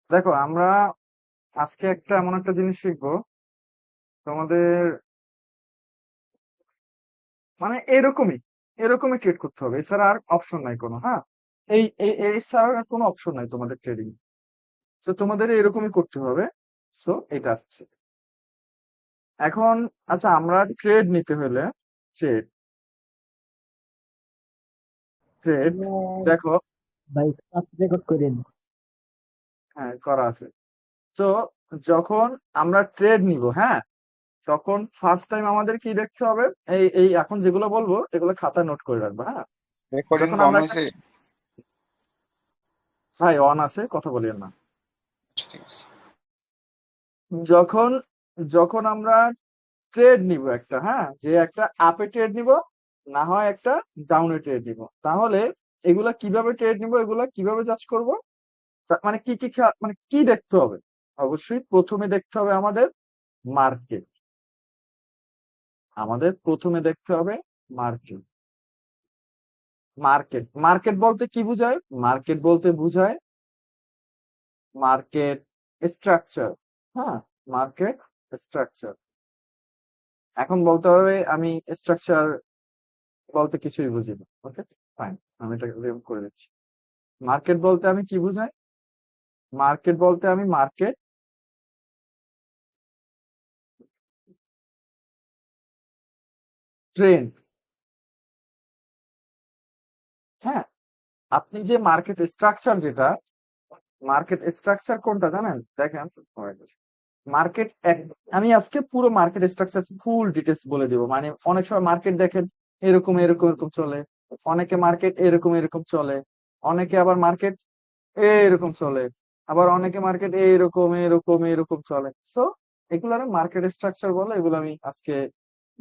দেখো, আমরা আজকে এমন একটা জিনিস শিখবো তোমাদের, মানে এরকমই এরকমই ট্রেড করতে হবে, এছাড়া আর অপশন নাই কোনো। হ্যাঁ, এই ছাড়া আর কোনো অপশন নাই তোমাদের ট্রেডিং। তো তোমাদের এরকমই করতে হবে। সো এটা আসছে এখন। আচ্ছা, আমরা ট্রেড নিতে হলে ট্রেড ট্রেড আমার দেখো। ভাই ক্লাস রেকর্ড করেন। হ্যাঁ, করা আছে। তো যখন আমরা ট্রেড নিব, হ্যাঁ, তখন ফার্স্ট টাইম আমাদের কি দেখতে হবে? এই এই এখন যেগুলো বলবো এগুলো খাতা নোট করে রাখবো, হ্যাঁ। রেকর্ডিং যখন কম আমরা হয়েছে। ভাই অন আছে, কথা বলিয়েন না। আচ্ছা, ঠিক আছে। যখন যখন আমরা ট্রেড নিব একটা, হ্যাঁ, যে একটা আপে ট্রেড নিব, না হয় একটা ডাউনে ট্রেড নিব, তাহলে এগুলা কিভাবে ট্রেড নিব, এগুলা কিভাবে জাজ করব? মানে কি কি মানে কি দেখতে হবে? অবশ্যই প্রথমে দেখতে হবে আমাদের মার্কেট। আমাদের প্রথমে দেখতে হবে মার্কেট। মার্কেট মার্কেট বলতে কি বোঝায়? মার্কেট বলতে বোঝায় মার্কেট স্ট্রাকচার। হ্যাঁ, মার্কেট স্ট্রাকচার। এখন বলতে হবে আমি স্ট্রাকচার বলতে কিছুই বুঝি না। ওকে, ফাইন, আমি এটা রিমুভ করে দিচ্ছি। মার্কেট বলতে আমি কি বুঝাই? মার্কেট বলতে আমি মার্কেট ট্রেন্ড। হ্যাঁ, আপনি যে মার্কেট স্ট্রাকচার, যেটা মার্কেট স্ট্রাকচার কোনটা জানেন? দেখেন, মার্কেট আমি আজকে পুরো মার্কেট স্ট্রাকচার ফুল ডিটেলস বলে দিব। মানে অনেক সময় মার্কেট দেখেন এরকম এরকম এরকম চলে, অনেকে মার্কেট এরকম এরকম চলে, অনেকে আবার মার্কেট এরকম চলে, আবার অনেকে মার্কেট এরকম এরকম এরকম চলে। সো এগুলো মার্কেট স্ট্রাকচার বলে, এগুলো আমি আজকে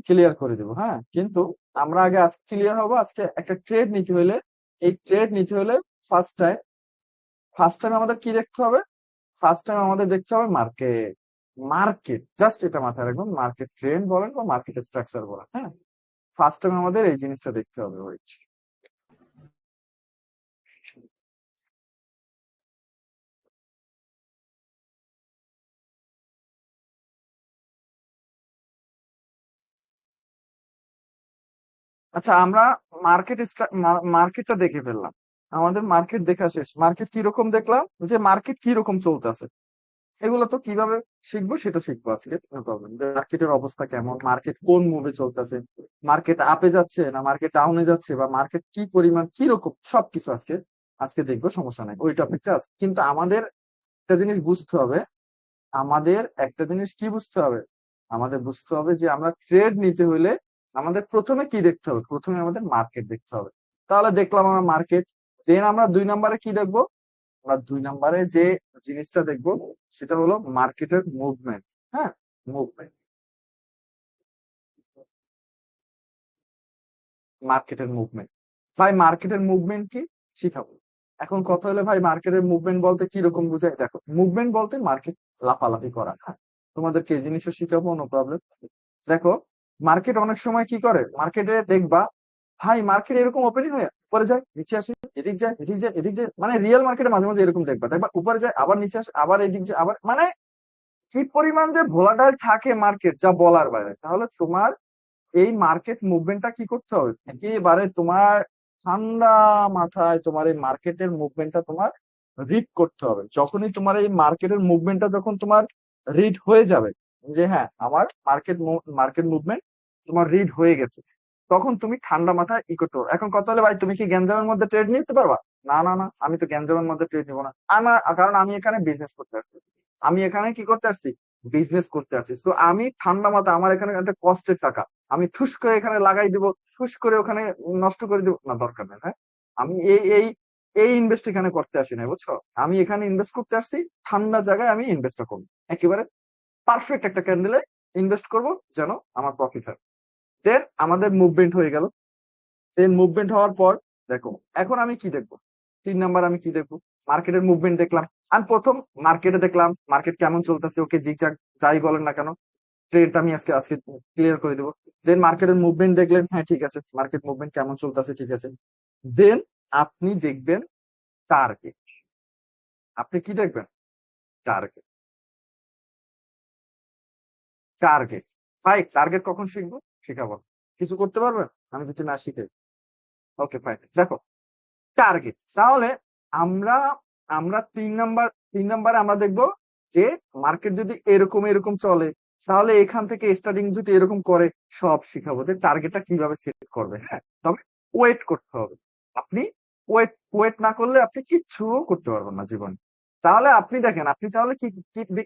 ক্লিয়ার করে দেবো। হ্যাঁ, কিন্তু আমরা আগে আজকে ক্লিয়ার হবো। আজকে একটা ট্রেড নিতে হলে, এই ট্রেড নিতে হলে ফার্স্ট টাইম ফার্স্ট টাইম আমাদের কি দেখতে হবে? ফার্স্ট টাইম আমাদের দেখতে হবে মার্কেট। মার্কেট জাস্ট এটা মাথায় রাখবেন, মার্কেট ট্রেন্ড বলেন বা মার্কেট স্ট্রাকচার বলেন। হ্যাঁ, ফার্স্ট টাইম আমাদের এই জিনিসটা দেখতে হবে। ওইট, আচ্ছা, আমরা মার্কেট মার্কেটটা দেখে ফেললাম। আমাদের মার্কেট দেখা শেষ। মার্কেট কিরকম দেখলাম, যে মার্কেট কিরকম চলতেছে, এগুলো তো কিভাবে শিখবো সেটা শিখবো আজকে। নো প্রবলেম, যে মার্কেটের অবস্থা কেমন, মার্কেট কোন মুভে চলতেছে, মার্কেট আপে যাচ্ছে না মার্কেট ডাউনে যাচ্ছে, বা মার্কেট কি পরিমাণ কিরকম, সবকিছু আজকে আজকে দেখবো। সমস্যা নাই, ওই টপিকটা আছে। কিন্তু আমাদের একটা জিনিস বুঝতে হবে। আমাদের একটা জিনিস কি বুঝতে হবে? আমাদের বুঝতে হবে যে আমরা ট্রেড নিতে হলে আমাদের প্রথমে কি দেখতে হবে? প্রথমে আমাদের মার্কেট দেখতে হবে। তাহলে দেখলাম আমরা মার্কেট। দেন আমরা 2 নম্বরে কি দেখবো? আমরা 2 নম্বরে যে জিনিসটা দেখবো সেটা হলো মার্কেটের মুভমেন্ট। হ্যাঁ, মুভমেন্ট, মার্কেটের মুভমেন্ট। ভাই মার্কেটের মুভমেন্ট কি শিখাবো। এখন কথা হলো, ভাই মার্কেটের মুভমেন্ট বলতে কি রকম বোঝায়? দেখো, মুভমেন্ট বলতে মার্কেট লাফালাফি করা। হ্যাঁ, তোমাদেরকে এই জিনিসও শিখাবো, নো প্রবলেম। দেখো, মার্কেট অনেক সময় কি করে, মার্কেটে দেখবা, ভাই মার্কেট এরকম ওপেনিং হয়ে উপরে যায় নিচে আসে, এদিক যায় এদিক যায় এদিক যায়, মানে রিয়েল মার্কেটে মাঝে মাঝে এরকম দেখবা দেখবা উপরে যায় আবার নিচে আসে আবার এদিক যায় আবার, মানে কি পরিমাণ যে ভোলাটাইল থাকে মার্কেট, যা বলার বাইরে। তাহলে তোমার এই মার্কেট মুভমেন্টটা কি করতে হবে? একেবারে তোমার ঠান্ডা মাথায় তোমার এই মার্কেটের মুভমেন্টটা তোমার রিড করতে হবে। যখনই তোমার এই মার্কেটের মুভমেন্টটা যখন তোমার রিড হয়ে যাবে, যে হ্যাঁ আমার মার্কেট মুভমেন্ট তোমার রিড হয়ে গেছে, তখন তুমি ঠান্ডা মাথায় ই করতে পারবে। এখন কথা হলে, ভাই তুমি কি গ্যাঞ্জামের মধ্যে ট্রেড নিতে পারবা? না না না, আমি তো গ্যাঞ্জামের মধ্যে ট্রেড নিবো না। আমার কারণ আমি এখানে বিজনেস করতে আসছি। আমি এখানে কি করতে আসছি? বিজনেস করতে আসছি। তো আমি ঠান্ডা মাথা, আমার এখানে একটা কষ্টের টাকা, আমি ঠুস করে এখানে লাগাই দিব, ঠুস করে ওখানে নষ্ট করে দিব না, দরকার নেই। হ্যাঁ, আমি এই ইনভেস্ট এখানে করতে আসি না, বুঝছো? আমি এখানে ইনভেস্ট করতে আসছি, ঠান্ডা জায়গায় আমি ইনভেস্টটা করবো, একেবারে পারফেক্ট একটা ক্যান্ডেলে ইনভেস্ট করব, যেন আমার প্রফিট হয়। দেন আমাদের মুভমেন্ট হয়ে গেল। দেন মুভমেন্ট হওয়ার পর দেখো, এখন আমি কি দেখবো? 3 নাম্বার আমি কি দেখবো? মার্কেটের মুভমেন্ট দেখলাম। আমি প্রথম মার্কেটে দেখলাম মার্কেট কেমন চলতেছে, ওকে জিগজাগ যাই বলেন না কেন, ট্রেডটা আমি আজকে আজকে ক্লিয়ার করে দেবো। দেন মার্কেটের মুভমেন্ট দেখলেন, হ্যাঁ ঠিক আছে, মার্কেট মুভমেন্ট কেমন চলতেছে, ঠিক আছে। দেন আপনি দেখবেন টার্গেট। আপনি কি দেখবেন? টার্গেট। টার্গেট ভাই, টার্গেট কখন শিখবো? শিখাবো। কিছু করতে পারবেন আমি যদি না শিখে? Okay fine. দেখো, টার্গেট তাহলে আমরা আমরা 3 নাম্বারে আমরা দেখবো যে মার্কেট যদি এরকম এরকম চলে, তাহলে এখান থেকে স্টার্টিং যদি এরকম করে, সব শিখাবো যে টার্গেটটা কিভাবে সেট করবে। হ্যাঁ, তবে ওয়েট করতে হবে। আপনি ওয়েট ওয়েট না করলে আপনি কিচ্ছু করতে পারবেন না জীবনে। তাহলে আপনি দেখেন, আপনি তাহলে কি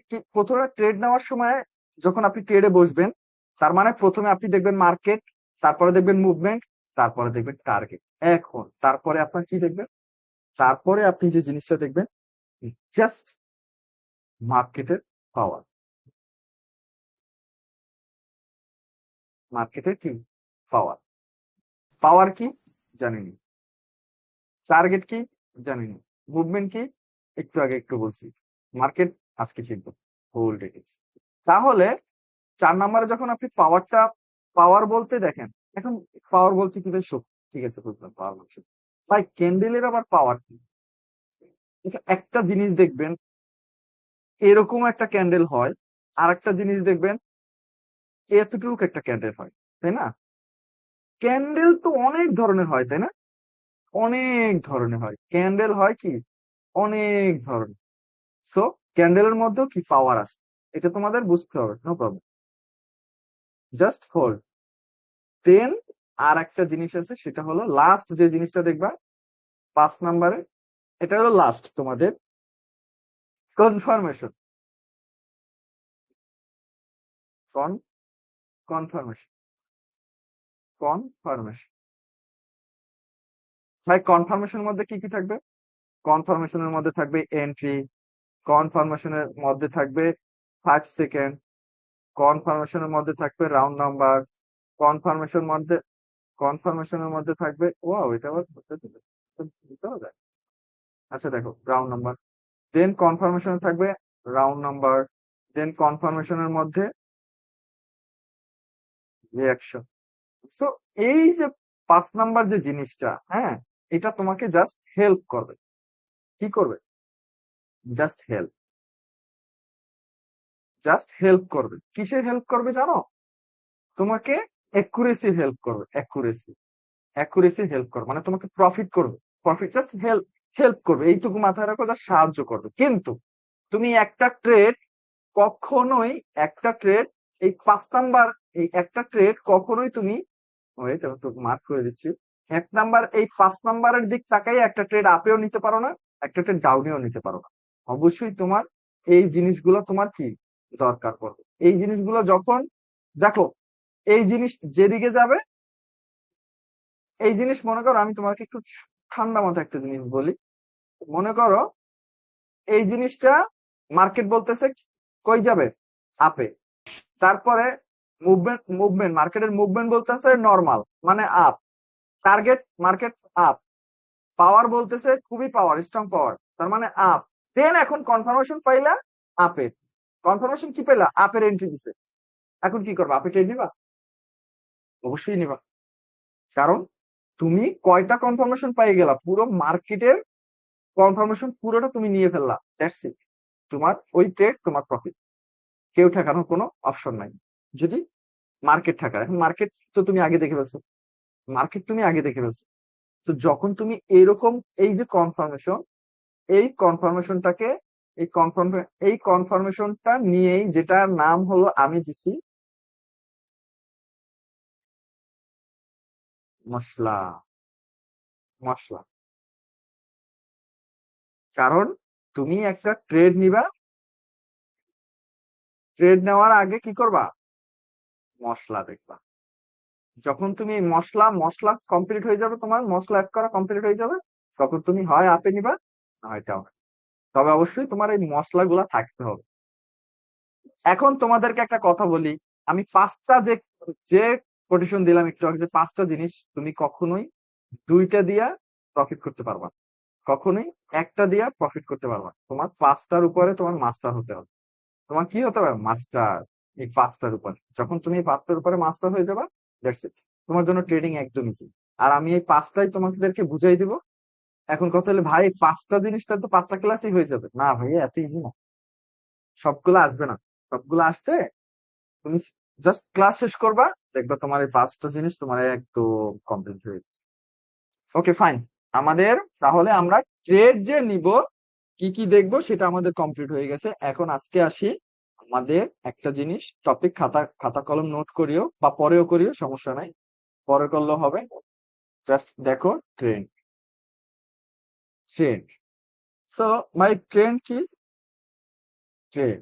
কি প্রথমে ট্রেড নেওয়ার সময় যখন আপনি ট্রেডে বসবেন, তার মানে প্রথমে আপনি দেখবেন মার্কেট, তারপরে দেখবেন মুভমেন্ট, তারপরে দেখবেন টার্গেট। এখন তারপরে আপনার কি দেখবেন? তারপরে আপনি যে জিনিসটা দেখবেন, জাস্ট মার্কেটের পাওয়ার। মার্কেটের কি পাওয়ার? পাওয়ার কি জানেনি, টার্গেট কি জানেনি, মুভমেন্ট কি একটু আগে একটু বলছি, মার্কেট আজকে শিখবো হোল্ড ইট। তাহলে 4 নাম্বারে যখন আপনি পাওয়ারটা, পাওয়ার বলতে দেখেন, এখন পাওয়ার বলতে কি ভাই? শক্তি। ঠিক আছে, বুঝলাম পাওয়ার বলছে। ভাই ক্যান্ডেলের আবার পাওয়ার কি? আচ্ছা, একটা জিনিস দেখবেন, এরকম একটা ক্যান্ডেল হয়, আর একটা জিনিস দেখবেন এতটুকু একটা ক্যান্ডেল হয়, তাই না? ক্যান্ডেল তো অনেক ধরনের হয়, তাই না? অনেক ধরনের হয় ক্যান্ডেল, হয় কি অনেক ধরনের। সো ক্যান্ডেলের মধ্যেও কি পাওয়ার আছে, এটা তোমাদের বুঝতে হবে। No problem, just hold. Then আর একটা জিনিস আছে, সেটা হলো লাস্ট যে জিনিসটা দেখবা 5 নাম্বারে, এটা হলো লাস্ট তোমাদের কনফার্মেশন। কন কনফার্মেশন কনফার্মেশন ভাই, কনফার্মেশনের মধ্যে কি কি থাকবে? কনফার্মেশনের মধ্যে থাকবে এন্ট্রি, কনফার্মেশনের মধ্যে থাকবে 5 সেকেন্ড, কনফার্মেশনের মধ্যে থাকবে রাউন্ড নাম্বার, কনফার্মেশন মধ্যে কনফার্মেশনের মধ্যে থাকবে, ওয়াও এটা আবার দিতেও যায়। আচ্ছা দেখো, রাউন্ড নাম্বার, দেন কনফার্মেশনে থাকবে রাউন্ড নাম্বার, দেন কনফার্মেশনের মধ্যে রিয়াকশন। সো এই যে 5 নাম্বার যে জিনিসটা, হ্যাঁ, এটা তোমাকে জাস্ট হেল্প করবে। কি করবে? Just help. জাস্ট হেল্প করবে। কিসের হেল্প করবে জানো? তোমাকে অ্যাকুরেসি হেল্প করবে। অ্যাকুরেসি হেল্প করবে মানে তোমাকে প্রফিট করবে। প্রফিট জাস্ট হেল্প, হেল্প করবে, এইটুকু মাথায় রাখো, যা সাহায্য করবে। কিন্তু তুমি একটা ট্রেড কখনোই, একটা ট্রেড, এই 5 নাম্বার, এই একটা ট্রেড কখনোই তুমি, ওয়েট আমি তো মার্ক করে দিচ্ছি, 1 নাম্বার এই 5 নাম্বারের দিক তাকাই একটা ট্রেড আপেও নিতে পারো না, একটা ট্রেড ডাউনেও নিতে পারো না। অবশ্যই তোমার এই জিনিসগুলো তোমার কি দরকার পড়বে। এই জিনিসগুলো যখন দেখো, এই জিনিস যেদিকে যাবে, এই জিনিস মনে করো, আমি তোমাকে একটু ঠান্ডা মাথায় একটা জিনিস বলি। মনে করো এই জিনিসটা মার্কেট বলতেছে কই যাবে, আপে। তারপরে মুভমেন্ট মার্কেটের মুভমেন্ট বলতেছে নরমাল, মানে আপ। টার্গেট মার্কেট আপ, পাওয়ার বলতেছে খুবই পাওয়ার, স্ট্রং পাওয়ার, তার মানে আপ। দেন এখন কনফার্মেশন পাইলা আপের, কনফার্মেশন কি পেলা? আপের এন্ট্রি দিছে। এখন কি করবা? আপে ট্রেড নিবা? অবশ্যই নিবা। কারণ তুমি কয়টা কনফার্মেশন পাই গেলা, পুরো মার্কেটের কনফার্মেশন পুরোটা তুমি নিয়ে ফেললা, দ্যাটস ইট। তোমার ওই ট্রেড, তোমার প্রফিট, কেউ ঠেকানোর কোনো অপশন নাই। যদি মার্কেট ঠেকায়, এখন মার্কেট তো তুমি আগে দেখে ফেলছো, মার্কেট তুমি আগে দেখে ফেলছো। তো যখন তুমি এরকম, এই যে কনফার্মেশন, এই কনফার্মেশনটাকে, এই কনফার্মেশনটা নিয়েই, যেটার নাম হলো আমি দিছি মশলা। মশলা, কারণ তুমি একটা ট্রেড নিবা, ট্রেড নেওয়ার আগে কি করবা? মশলা দেখবা। যখন তুমি এই মশলা মশলা কমপ্লিট হয়ে যাবে, তোমার মশলা অ্যাড করা কমপ্লিট হয়ে যাবে, তখন তুমি হয় আপে নিবা, না হয় ডাউন। তবে অবশ্যই তোমার এই মশলাগুলা থাকতে হবে। এখন তোমাদেরকে একটা কথা বলি, আমি 5টা যে যে কোটেশন দিলাম একটু আগে, যে 5টা জিনিস তুমি কখনোই 2টা দিয়া প্রফিট করতে পারবা না। কখনোই একটা দিয়া প্রফিট করতে পারবা না। তোমার 5টার উপরে তোমার মাস্টার হতে হবে। তোমার কি হতে হবে? মাস্টার। এই 5টার উপরে যখন তুমি এই 5টার উপরে মাস্টার হয়ে যাবা, দ্যাটস ইট, তোমার জন্য ট্রেডিং একদম ইজি। আর আমি এই 5টাই তোমাদেরকে বুঝাই দিব। এখন কথা হলো ভাই, 5টা জিনিসটা তো 5টা ক্লাসই হয়ে যাবে না ভাই, এত ইজি না। সবগুলো আসবে না, সবগুলো আসতে তুমি জাস্ট ক্লাস শেষ করবা, দেখবা তোমার এই 5টা জিনিস তোমার একদম কমপ্লিট হয়ে গেছে। ওকে ফাইন, আমাদের তাহলে আমরা ট্রেড যে নিব, কি কি দেখবো সেটা আমাদের কমপ্লিট হয়ে গেছে। এখন আজকে আসি আমাদের একটা জিনিস টপিক, খাতা খাতা কলম নোট করিও বা পরেও করিও, সমস্যা নাই, পরে করলেও হবে। জাস্ট দেখো ট্রেন্ড, ট্রেন্ড। সো ভাই ট্রেন্ড কি? ট্রেন্ড,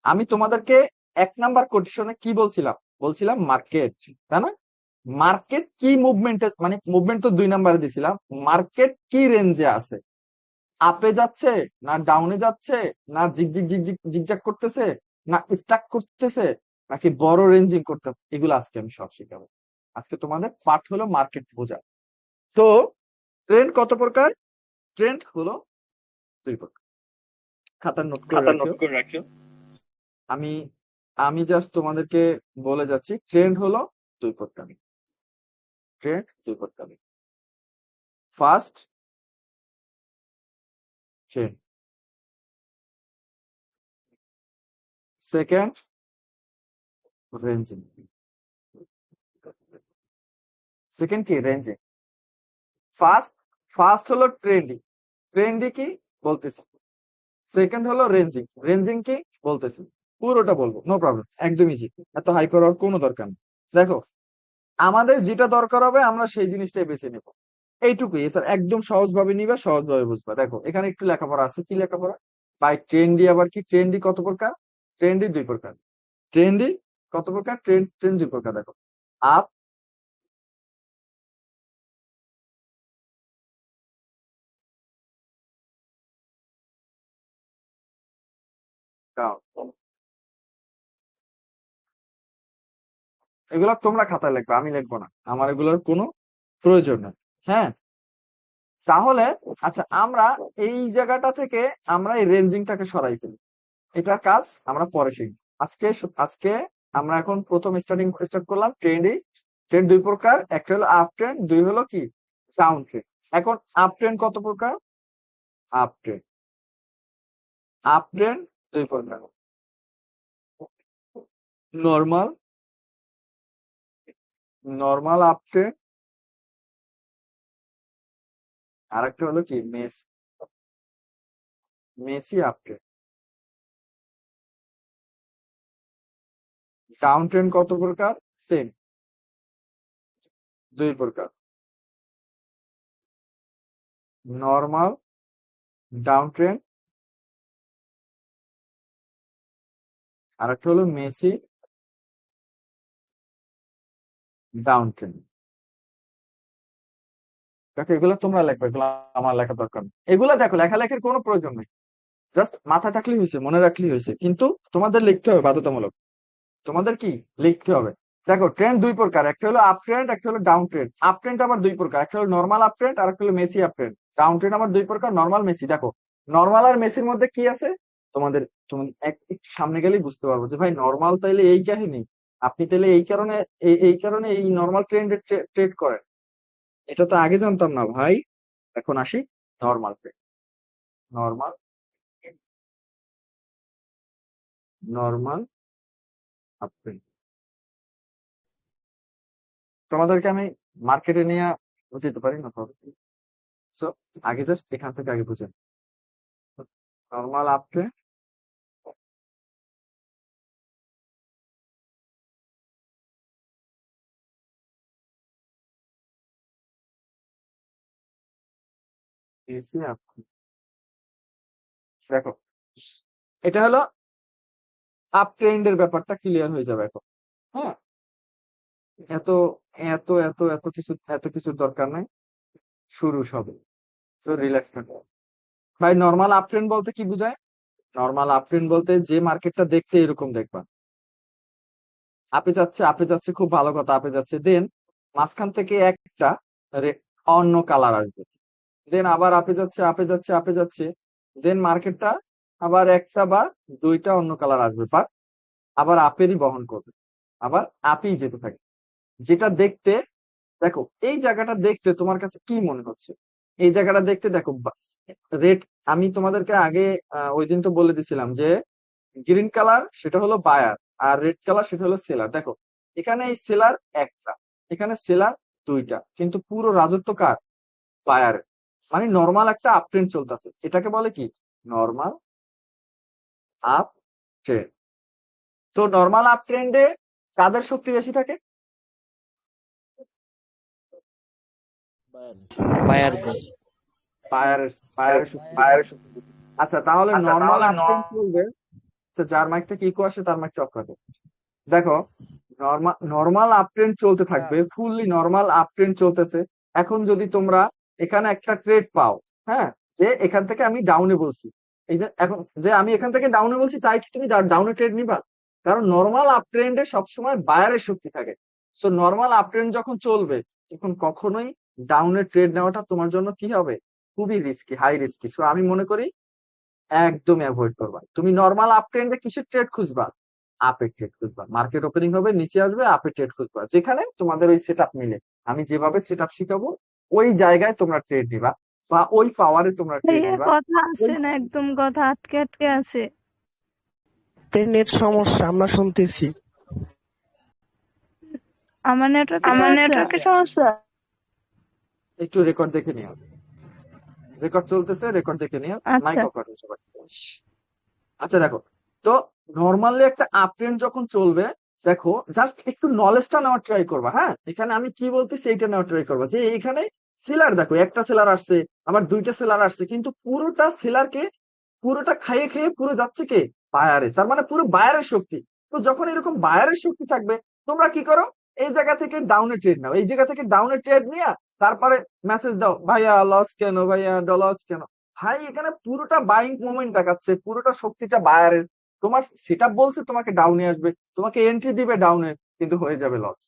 আমি তোমাদেরকে 1 নাম্বার কোটেশনে কি বলছিলাম? বলছিলাম মার্কেট, তাই না? মার্কেট কি মুভমেন্টে, মানে মুভমেন্ট তো 2 নাম্বারে দিছিলাম, মার্কেট কি রেঞ্জে আছে, আপে যাচ্ছে না ডাউনে যাচ্ছে, না জিগজিগ জিগজিগ জিগজাগ করতেছে, না স্টাক করতেছে, নাকি বড় রেঞ্জিং করতেছে, এগুলো আজকে আমি সব শিখাবো। আজকে তোমাদের পাঠ হলো মার্কেট বোঝা। তো ট্রেন্ড কত প্রকার? ট্রেন্ড হলো 2 প্রকার, খাতার নোট করে রাখিও। আমি আমি জাস্ট তোমাদেরকে বলে যাচ্ছি, ট্রেন্ড হলো 2 প্রকার। ট্রেন্ড 2 প্রকার। First trend, second ranging. Second কি? রেঞ্জিং। ফার্স্ট, ফার্স্ট হলো ট্রেন্ডিং, ট্রেন্ডি কি বলতেছি। সেকেন্ড হলো রেঞ্জিং, রেঞ্জিং কি বলতেছি। পুরোটা বলবো, নো প্রবলেম, একদম ইজি, এত হাই করার কোনো দরকার নেই। দেখো, আমাদের যেটা দরকার হবে আমরা সেই জিনিসটাই বেছে নেব, এইটুকুই স্যার। একদম সহজভাবে নিবা, সহজভাবে বুঝবা। দেখো এখানে একটু লেখাপড়া আছে, কি লেখাপড়া? বাই ট্রেন্ডি, আবার কি ট্রেন্ডি কত প্রকার? ট্রেন্ডি 2 প্রকার। ট্রেন্ডি কত প্রকার? ট্রেন্ড ট্রেন্ড 2 প্রকার। দেখো, আপ ডাউন, এগুলো তোমরা খাতায় লিখবে, আমি লিখবো না, আমার এগুলোর কোনো প্রয়োজন নেই। হ্যাঁ, তাহলে আচ্ছা, আমরা এই জায়গাটা থেকে আমরা এই রেঞ্জিংটাকে সরাই ফেলি, এটার কাজ আমরা পরে শিখবো। আজকে আমরা এখন প্রথম স্টার্ট করলাম ট্রেন্ডই। ট্রেন্ড 2 প্রকার, একটা হলো আপ ট্রেন্ড, দুই হলো কি ডাউন ট্রেন্ড। এখন আপ ট্রেন্ড কত প্রকার? আপ ট্রেন্ড, আপ ট্রেন্ড 2 প্রকার। নর্মাল, নর্মাল আপ ট্রেন্ড, আর একটা হলো কি Messi up trend. Down trend কত প্রকার? সেম, 2 প্রকার। নর্মাল ডাউন ট্রেন্ড, আর একটা হলো মেসি ডাউন ট্রেন্ড। দেখো এগুলো তোমরা লেখবে, এগুলো আমার লেখা দরকার নেই। এগুলো দেখো লেখালেখির কোনো প্রয়োজন নেই, জাস্ট মাথায় থাকলেই হয়েছে, মনে রাখলেই হয়েছে, কিন্তু তোমাদের লিখতে হবে বাধ্যতামূলক। তোমাদের কি লিখতে হবে? দেখো ট্রেন্ড 2 প্রকার, একটা হলো আপ ট্রেন্ড, একটা হলো ডাউন ট্রেন্ড। আপ ট্রেন্ড আবার 2 প্রকার, একটা হলো নর্মাল আপ ট্রেন্ড, আর একটা হলো Messi up trend. Down trend আবার 2 প্রকার, নর্মাল মেসি। দেখো নর্মাল আর মেসির মধ্যে কি আছে, তোমাদের তুমি একটু সামনে গেলেই বুঝতে পারবো যে ভাই নর্মাল তাইলে এই কাহিনী, আপনি তাইলে এই কারণে এই কারণে এই নর্মাল ট্রেন্ডে ট্রেড করেন। এটা তো আগে জানতাম না ভাই। এখন আসি normal trend. Normal, normal up trend. তোমাদেরকে আমি মার্কেটে নিয়ে বুঝতে পারি না তো। সো আগে জাস্ট এখান থেকে আগে বুঝেন, normal up trend, AC up. দেখো এটা হলো আপ ট্রেন্ডের ব্যাপারটা ক্লিয়ার হয়ে যাবে এখন। হ্যাঁ, এত এত এত এত কিছুর দরকার নাই, শুরু সবে। সো রিল্যাক্স থাকো ভাই। নর্মাল আপ ট্রেন্ড বলতে কি বোঝায়? নর্মাল আপ ট্রেন্ড বলতে যে মার্কেটটা দেখতে এরকম দেখবা, আপে যাচ্ছে, আপে যাচ্ছে, খুব ভালো কথা, আপে যাচ্ছে, দেন মাঝখান থেকে একটা অন্য কালার আসবে, দেন আবার আপে যাচ্ছে, আপে যাচ্ছে, আপে যাচ্ছে, দেন মার্কেটটা আবার একটা বা দুইটা অন্য কালার আসবে, বা আবার আপেরই বহন করবে, আবার আপেই যেতে থাকে। যেটা দেখতে, দেখো এই জায়গাটা দেখতে তোমার কাছে কি মনে হচ্ছে? এই জায়গাটা দেখতে দেখো, রেড, আমি তোমাদেরকে আগে ওই দিন তো বলে দিছিলাম যে গ্রিন কালার সেটা হলো বায়ার, আর রেড কালার সেটা হলো সেলার। দেখো এখানে এই সেলার একটা, এখানে সেলার দুইটা, কিন্তু পুরো রাজত্ব কার? বায়ার। মানে নর্মাল একটা আপ ট্রেন্ড চলতেছে, এটাকে বলে কি? Normal up trend. তো নর্মাল আপ ট্রেন্ডে কাদের শক্তি বেশি থাকে? বায়ারদের। বায়ারের, বায়ারের শক্তি বেশি। আচ্ছা তাহলে নর্মাল আপ ট্রেন্ড চলবে। আচ্ছা, যার মাইকটা কি আসে তার মাইকটা অফ করে। দেখো নর্মাল আপ ট্রেন্ড চলতে থাকবে, ফুললি নর্মাল আপ ট্রেন্ড চলতেছে। এখন যদি তোমরা এখানে একটা ট্রেড পাও, হ্যাঁ, যে এখান থেকে আমি ডাউনে বলছি, এই যে এখন যে আমি এখান থেকে ডাউনে বলছি, তাই কি তুমি ডাউনে ট্রেড নিবা? কারণ নর্মাল আপ ট্রেন্ডে সবসময় বায়ারের শক্তি থাকে। সো নর্মাল আপ ট্রেন্ড যখন চলবে, তখন কখনোই ডাউনে ট্রেড নেওয়াটা তোমার জন্য কি হবে? খুবই রিস্কি, হাই রিস্কি। সো আমি মনে করি একদম অ্যাভয়েড করবা। তুমি নর্মাল আপ ট্রেন্ডে কিসের ট্রেড খুঁজবা? আপে ট্রেড খুঁজবা। মার্কেট ওপেনিং হবে, নিচে আসবে, আপে ট্রেড খুঁজবা, যেখানে তোমাদের ওই সেট মিলে। আমি যেভাবে সেট শিখাবো ওই জায়গায় তোমরা ট্রেড নিবা, বা ওই পাওয়ারে তোমরা ট্রেড ভাইয়া নিবা। কথা ওই আসে না, একদম কথা আটকে আটকে আসে। নেট সমস্যা আমরা শুনতেছি। আমার নেটওয়ার্কের সমস্যা। একটু রেকর্ড দেখে নিও, রেকর্ড চলতেছে, রেকর্ড দেখে নিও। মাইক আচ্ছা, অফ করো সবাই। আচ্ছা দেখো, তো নর্মালি একটা আপ ট্রেন্ড যখন চলবে, দেখো জাস্ট একটু নলেজটা নেওয়ার ট্রাই করবা। হ্যাঁ, এখানে আমি কি বলতেছি এইটা নেওয়ার ট্রাই করবা, যে এখানে সেলার দেখো, একটা সেলার আসছে, আবার দুইটা সেলার আসছে, কিন্তু পুরোটা সেলারকে পুরোটা খাইয়ে খেয়ে পুরো যাচ্ছে কে? বায়ারে। তার মানে পুরো বায়ারের শক্তি। তো যখন এরকম বায়ারের শক্তি থাকবে, তোমরা কি করো? এই জায়গা থেকে ডাউনে ট্রেড নাও, এই জায়গা থেকে ডাউনে ট্রেড নিয়ে তারপরে মেসেজ দাও, ভাইয়া লস কেন, ভাইয়া লস কেন। ভাই এখানে পুরোটা বাইং মুভমেন্ট দেখাচ্ছে, পুরোটা শক্তিটা বায়ারের। তোমার সেটআপ বলছে তোমাকে ডাউনে আসবে, তোমাকে এন্ট্রি দিবে ডাউনে, কিন্তু হয়ে যাবে লস।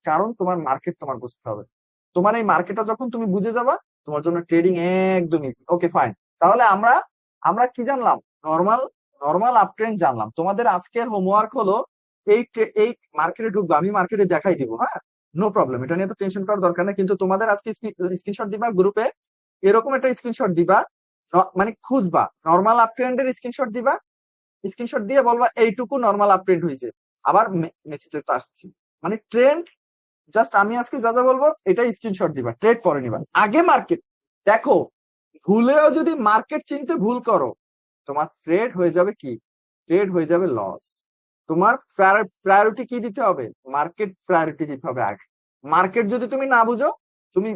কারণ তোমার মার্কেট তোমার বুঝতে হবে। তোমার এই মার্কেটটা যখন তুমি বুঝে যাবা, তোমার জন্য ট্রেডিং একদম ইজি। Okay fine. তাহলে আমরা আমরা কি জানলাম? নর্মাল নর্মাল আপ ট্রেন্ড জানলাম। তোমাদের আজকের হোমওয়ার্ক হলো এই মার্কেটে ঢুকবো, আমি মার্কেটে দেখাই দিব, হ্যাঁ, নো প্রবলেম, এটা নিয়ে তো টেনশন করার দরকার নেই। কিন্তু তোমাদের আজকে স্ক্রিনশট দিবা গ্রুপে, এরকম একটা স্ক্রিনশট দিবা, মানে খুঁজবা নর্মাল আপ ট্রেন্ডের স্ক্রিনশট দিবা, স্ক্রিনশট দিয়ে বলবা এইটুকু নর্মাল আপ ট্রেন্ড হয়েছে। আবার মেসেজে তো আসছি, মানে ট্রেন্ড, জাস্ট আমি আজকে যা যা বলবো এটা স্ক্রিনশট দিবা, ট্রেড পরে নিবা। আগে মার্কেট দেখো, ভুলেও যদি মার্কেট চিনতে ভুল করো, তোমার ট্রেড হয়ে যাবে কি? ট্রেড হয়ে যাবে লস। তোমার প্রায়োরিটি কি দিতে হবে? মার্কেট প্রায়োরিটি দিতে হবে আগে। মার্কেট যদি তুমি না বুঝো, তুমি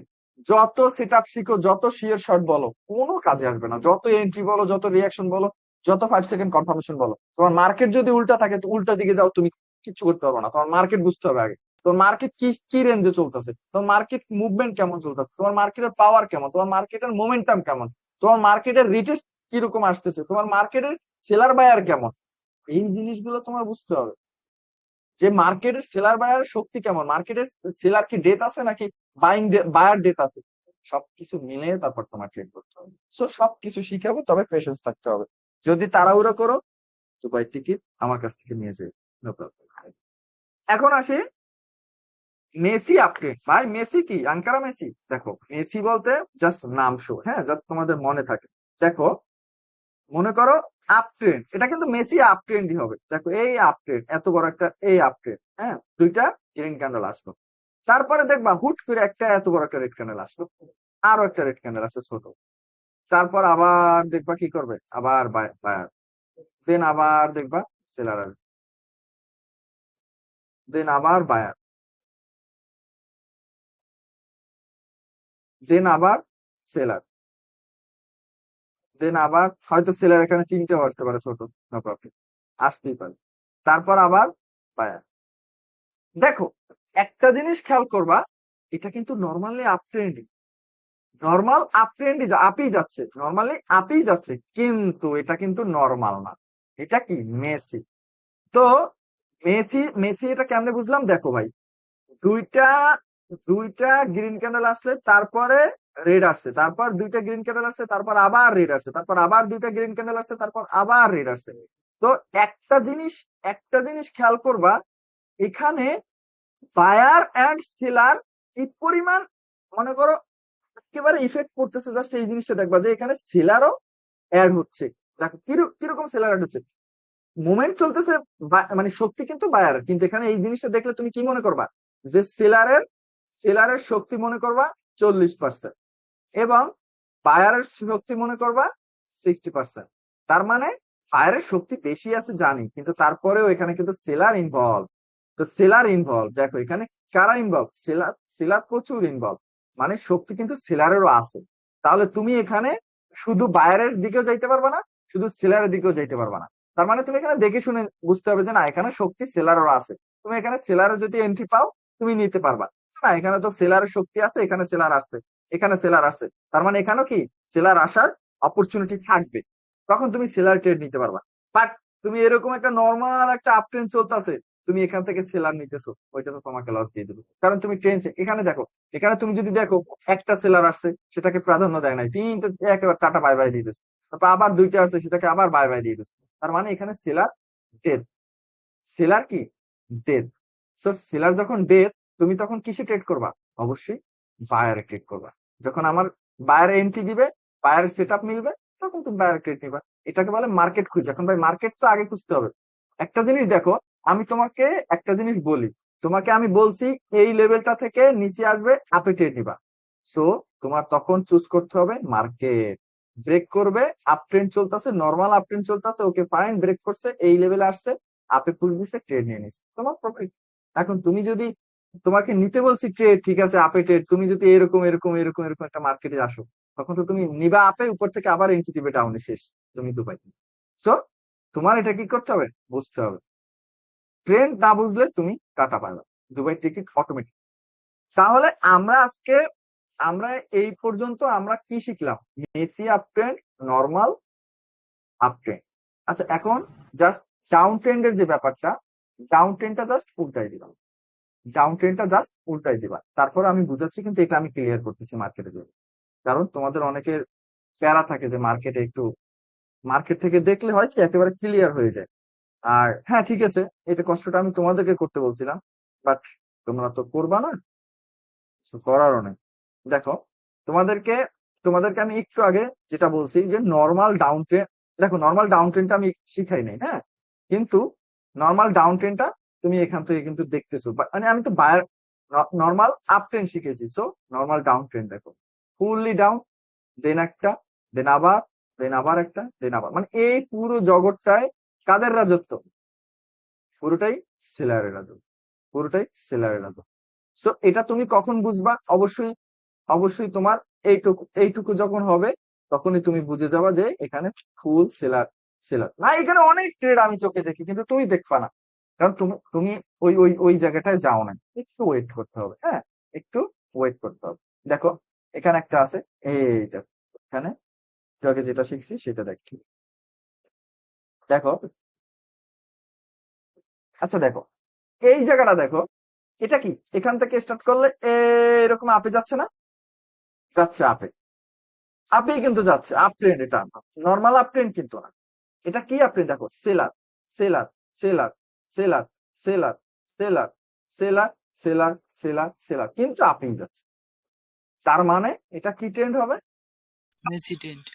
যত সেট আপ শিখো, যত শিওর শর্ট বলো, কোনো কাজে আসবে না। যত এন্ট্রি বলো, যত রিয়াকশন বলো, যত 5 সেকেন্ড কনফার্মেশন বলো, তোমার মার্কেট যদি উল্টা থাকে, তো উল্টা দিকে যাও, তুমি কিচ্ছু করতে পারবে না। তোমার মার্কেট বুঝতে হবে আগে। তোমার মার্কেট কি কি রেঞ্জে চলতেছে, তোমার মার্কেট মুভমেন্ট কেমন চলতেছে, তোমার মার্কেটের পাওয়ার কেমন, তোমার মার্কেটের মোমেন্টাম কেমন, তোমার মার্কেটের রিটেস্ট কিরকম আসতেছে, তোমার মার্কেটের সেলার বায়ার কেমন। এই জিনিসগুলো তোমার বুঝতে হবে, যে মার্কেটের সেলার বায়ার শক্তি কেমন, মার্কেটের সেলার কি ডেথ আছে নাকি বাইং বায়ার ডেথ আছে। সবকিছু মিলে তারপর তোমার ট্রেড করতে হবে। সো সবকিছু শিখাবো, তবে পেশেন্স থাকতে হবে। যদি তাড়াহুড়ো করো, তো বাই টিকিট আমার কাছ থেকে নিয়ে যাবে, নো প্রবলেম। এখন আসি মেসি আপডেট। ভাই মেসি কি? আঙ্কারা মেসি। দেখো মেসি বলতে জাস্ট নাম শো, হ্যাঁ, যাতে তোমাদের মনে থাকে। দেখো মনে করো আপ ট্রেন্ড, এটা কিন্তু মেসি আপ ট্রেন্ডই হবে। দেখো এই আপ ট্রেন্ড, এত বড় একটা এই আপ ট্রেন্ড, হ্যাঁ, দুইটা গ্রিন ক্যান্ডেল আসলো, তারপরে দেখবা হুট করে একটা এত বড় একটা রেড ক্যান্ডেল আসলো, আরো একটা রেড ক্যান্ডেল আসছে ছোট, তারপর আবার দেখবা কি করবে, আবার বায়ার, দেন আবার দেখবা সেলার, দেন আবার বায়ার, দেন আবার সেলার, দেন আবার হয়তো সেলার এখানে তিনটেও আসতে পারে ছোট, নো প্রবলেম, আসতেই পারে, তারপর আবার বায়ার। দেখো একটা জিনিস খেয়াল করবা, এটা কিন্তু normally up trend, normal up trend আপই যাচ্ছে, নর্মালি আপই যাচ্ছে, কিন্তু এটা কিন্তু নর্মাল না, এটা কি? মেসি। তো মেসি মেসি এটা কেমনে বুঝলাম? দেখো ভাই, দুইটা দুইটা গ্রিন ক্যান্ডেল আসলে তারপরে রেড আসছে, তারপর দুইটা গ্রিন ক্যান্ডেল আসছে, তারপর আবার রেড আসছে, তারপর আবার দুইটা গ্রিন ক্যান্ডেল আসছে, তারপর আবার রেড আসছে। তো একটা জিনিস খেয়াল করবা, এখানে বায়ার এন্ড সেলার কি পরিমাণ, মনে করো একেবারে ইফেক্ট করতেছে জাস্ট এই জিনিসটা দেখবা যে এখানে সেলারও অ্যাড হচ্ছে। দেখো কিরকম সেলার অ্যাড হচ্ছে, মুভমেন্ট চলতেছে, মানে শক্তি কিন্তু বায়ার, কিন্তু এখানে এই জিনিসটা দেখলে তুমি কি মনে করবা যে সেলারের শক্তি মনে করবা 40% এবং বায়ারের শক্তি মনে করবা 60%। তার মানে বায়ারের শক্তি বেশি আছে জানি, কিন্তু তারপরেও এখানে কিন্তু সেলার ইনভলভ। তো সেলার ইনভলভ, দেখো এখানে কারা ইনভলভ, সেলার প্রচুর ইনভলভ, মানে শক্তি কিন্তু সেলারেরও আছে। তাহলে তুমি এখানে শুধু বায়ারের দিকেও যাইতে পারবা না, শুধু সেলারের দিকেও যাইতে পারবা না। তার মানে তুমি এখানে দেখে শুনে বুঝতে হবে যে না এখানে শক্তি সেলারেরও আছে। তুমি এখানে সেলারে যদি এন্ট্রি পাও তুমি নিতে পারবা, না এখানে তো সেলারের শক্তি আছে, এখানে সেলার আসছে, এখানে সেলার আসছে, তার মানে এখানেও কি সেলার আসার অপরচুনিটি থাকবে, তখন তুমি সেলার ট্রেড নিতে পারবা। বাট তুমি এরকম একটা নর্মাল একটা আপ ট্রেন্ড চলতেছে, তুমি এখান থেকে সেলার নিতেছো, ওইটা তো তোমাকে লস দিয়ে দেবে। কারণ তুমি ট্রেন এখানে দেখো, এখানে তুমি যদি দেখো একটা সেলার আসছে সেটাকে প্রাধান্য দেয় নাই, তিনটা একেবারে টাটা বাই বাই দিয়ে দিচ্ছে, তারপর আবার দুইটা আসছে সেটাকে আবার বাই বাই দিয়ে দিচ্ছে। তার মানে এখানে সেলার ডেড, সেলার কি ডেড। সো সেলার যখন ডেড, তুমি তখন কিসে ট্রেড করবা, অবশ্যই বায়ারে ট্রেড করবা। যখন আমার বায়ার এন্ট্রি দিবে, বায়ার সেট আপ মিলবে, তখন তুমি বায়ার ট্রেড নিবা। এটাকে বলে মার্কেট খুঁজে। এখন ভাই মার্কেট তো আগে খুঁজতে হবে। একটা জিনিস দেখো, আমি তোমাকে একটা জিনিস বলি, তোমাকে আমি বলছি এই লেভেলটা থেকে নিচে আসবে, আপে ট্রেড নিবা। সো তোমার তখন চুজ করতে হবে মার্কেট ব্রেক করবে, আপ ট্রেন্ড চলতেছে, নর্মাল আপ ট্রেন্ড চলতেছে, ওকে ফাইন, ব্রেক করছে, এই লেভেলে আসছে, আপে পুশ দিছে, ট্রেড নিয়ে নিছে, তোমার প্রফিট। এখন তুমি যদি, তোমাকে নিতে বলছি ট্রেড, ঠিক আছে আপে ট্রেড, তুমি যদি এরকম এরকম এরকম এরকম একটা মার্কেটে আসো, তখন তো তুমি নিবা আপে, উপর থেকে আবার এন্ট্রি দিবে ডাউনে, শেষ, তুমি দুবাই। সো তোমার এটা কি করতে হবে, বুঝতে হবে। ট্রেন্ড না বুঝলে তুমি টাকা পাবে, দুবাই টিকিট অটোমেটিক। তাহলে আমরা এই পর্যন্ত আমরা কি শিখলাম, Messi up trend, normal up trend. আচ্ছা এখন জাস্ট ডাউন ট্রেন্ডের যে ব্যাপারটা, ডাউন ট্রেন্ডটা জাস্ট উল্টাই দিলাম, ডাউন ট্রেন্ডটা জাস্ট উল্টাই দিবা, তারপর আমি বুঝাচ্ছি, কিন্তু এটা আমি ক্লিয়ার করতেছি মার্কেটে জন্য। কারণ তোমাদের অনেকের প্যারা থাকে যে মার্কেটে একটু, মার্কেট থেকে দেখলে হয় কি একেবারে ক্লিয়ার হয়ে যায়। আর হ্যাঁ ঠিক আছে, এটা কষ্টটা আমি তোমাদেরকে করতে বলছিলাম, বাট তোমরা তো করবা না, কিছু করারও নেই। দেখো তোমাদেরকে তোমাদেরকে আমি একটু আগে যেটা বলছি যে নর্মাল ডাউন ট্রেন্ড, দেখো নর্মাল ডাউন ট্রেন্ডটা আমি শিখাই নাই, হ্যাঁ, কিন্তু নর্মাল ডাউন ট্রেন্ডটা তুমি এখান থেকে কিন্তু দেখতেছো, মানে আমি তো বায়ার নর্মাল আপ ট্রেন্ড শিখেছি। সো নর্মাল ডাউন ট্রেন্ড দেখো, ফুললি ডাউন, দেন একটা, দেন আবার, দেন আবার একটা, দেন আবার, মানে এই পুরো জগৎটায় কাদের রাজত্ব, পুরোটাই সেলারের রাজত্ব, পুরোটাই সেলারের রাজত্ব। সো এটা তুমি কখন বুঝবা, অবশ্যই অবশ্যই তোমার এইটুকু যখন হবে, তখনই তুমি বুঝে যাবা যে এখানে ফুল সেলার, সেলার না, এখানে অনেক ট্রেড আমি চোখে দেখি, কিন্তু তুমি দেখবা না, কারণ তুমি তুমি ওই ওই ওই জায়গাটায় যাও না। একটু ওয়েট করতে হবে, হ্যাঁ, একটু ওয়েট করতে হবে। দেখো এখানে একটা আছে, এইটা, এখানে একটু আগে যেটা শিখছি সেটা দেখি, দেখো, আচ্ছা দেখো এই জায়গাটা দেখো, এটা কি এখান থেকে স্টার্ট করলে এরকম আপে যাচ্ছে না, যাচ্ছে আপে, আপেই কিন্তু যাচ্ছে, আপ ট্রেন্ড, এটা নর্মাল আপ ট্রেন্ড কিন্তু না। এটা কি আপনি দেখো, seller, seller, seller, seller, seller, seller, seller, seller, seller, seller, কিন্তু আপনি যাচ্ছে। তার মানে এটা কি ট্রেন্ড হবে, Messi tent.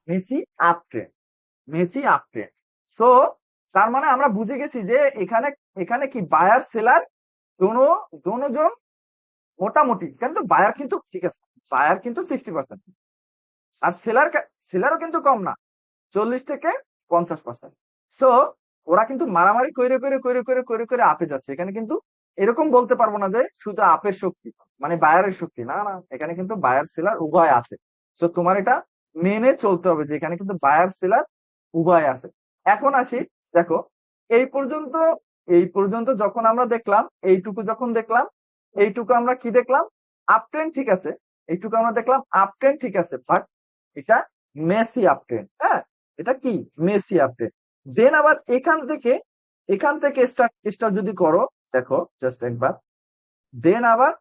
Messi up trend, Messi up trend. So তার মানে আমরা বুঝে গেছি যে এখানে এখানে কি বায়ার সেলার দোনোজন মোটামুটি, কিন্তু বায়ার কিন্তু ঠিক আছে, বায়ার কিন্তু 60%, আর সেলারও কিন্তু কম না, 40 থেকে 50%। সো ওরা কিন্তু মারামারি করে করে করে করে করে করে আপে যাচ্ছে। এখানে কিন্তু এরকম বলতে পারবো না যে শুধু আপের শক্তি, মানে বায়ারের শক্তি, না না, এখানে কিন্তু বায়ার সেলার উভয় আছে। সো তোমার এটা মেনে চলতে হবে যে এখানে কিন্তু বায়ার সেলার উভয় আছে। এখন আসি, দেখো এই পর্যন্ত, এই পর্যন্ত যখন আমরা দেখলাম, এইটুকু যখন দেখলাম, এইটুকু আমরা কি দেখলাম, আপ ট্রেন্ড, ঠিক আছে, এইটুকু আমরা দেখলাম আপ ট্রেন্ড, ঠিক আছে, বাট এটা মেসি আপ ট্রেন্ড, হ্যাঁ, এটা কি মেসি আপ ট্রেন্ড। দেন আবার এখান থেকে স্টার্ট স্টার্ট যদি করো, দেখো জাস্ট একবার, দেন আবার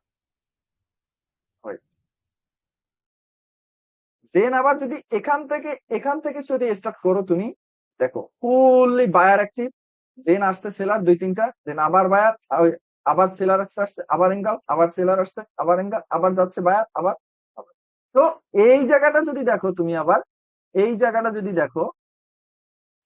দেন আবার যদি এখান থেকে যদি স্টার্ট করো তুমি, দেখো ফুললি বায়ার অ্যাক্টিভ, দেন আসছে সেলার দুই তিনটা, দেন আবার বায়ার, আবার সেলার একটা আসছে, আবার এঙ্গেল, আবার সেলার আসছে, আবার এঙ্গেল, আবার যাচ্ছে বায়ার, আবার আবার। তো এই জায়গাটা যদি দেখো তুমি, আবার এই জায়গাটা যদি দেখো,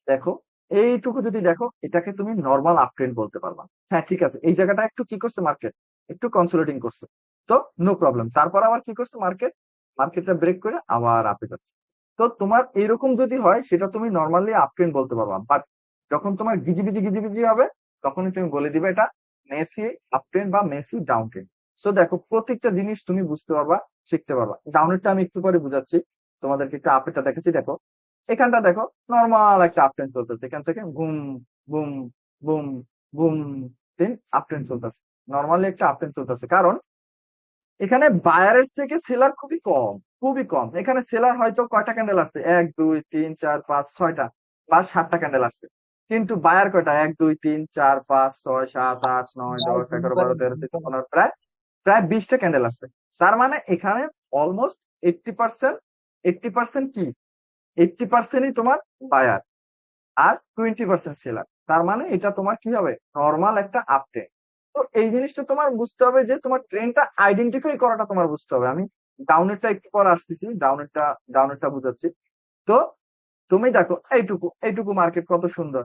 দেখো এইটুকু যদি দেখো, এটাকে তুমি নর্মাল আপ ট্রেন্ড বলতে পারবা। হ্যাঁ ঠিক আছে, এই জায়গাটা একটু কি করছে মার্কেট, একটু কনসোলিডেটিং করছে, তো নো প্রবলেম। তারপর আবার কি করছে মার্কেট, মার্কেটটা ব্রেক করে আবার আপে যাচ্ছে। তো তোমার এরকম যদি হয়, সেটা তুমি নর্মালি আপ ট্রেন্ড বলতে পারবা। বাট যখন তোমার গিজিবিজি গিজিবিজি হবে, তখনই তুমি বলে দিবে এটা মেসি আপ ট্রেন্ড বা মেসি ডাউন ট্রেন্ড। সো দেখো, প্রত্যেকটা জিনিস তুমি বুঝতে পারবা, শিখতে পারবা। ডাউনেরটা আমি একটু পরে বুঝাচ্ছি তোমাদেরকে, একটু আপেরটা দেখেছি। দেখো এখানটা দেখো, নর্মাল একটা আপ ট্রেন্ড চলতেছে, এখান থেকে boom boom boom boom, then up trend চলতেছে। নর্মালি একটা আপ ট্রেন্ড চলতেছে, কারণ এখানে বায়ারের থেকে সেলার খুবই কম, খুবই কম। এখানে সেলার হয়তো কয়টা ক্যান্ডেল আসছে, 1 2 3 4 5 6টা বা 7টা ক্যান্ডেল আসছে, কিন্তু বায়ার কয়টা, 1 2 3 4 5 6 7 8 9 10 11 12 13 14 15 প্রায় প্রায় 20টা ক্যান্ডেল আসছে। তার মানে এখানে অলমোস্ট 80%, 80% কি, 80%ই তোমার বায়ার আর 20% সেলার। তার মানে এটা তোমার কি হবে, নর্মাল একটা আপ ট্রেন্ড। তো এই জিনিসটা তোমার বুঝতে হবে, যে তোমার ট্রেন্ডটা আইডেন্টিফাই করাটা তোমার বুঝতে হবে। আমি ডাউনেরটা একটু পরে আসতেছি, ডাউনেরটা বুঝাচ্ছি। তো তুমি দেখো এইটুকু এইটুকু মার্কেট কত সুন্দর,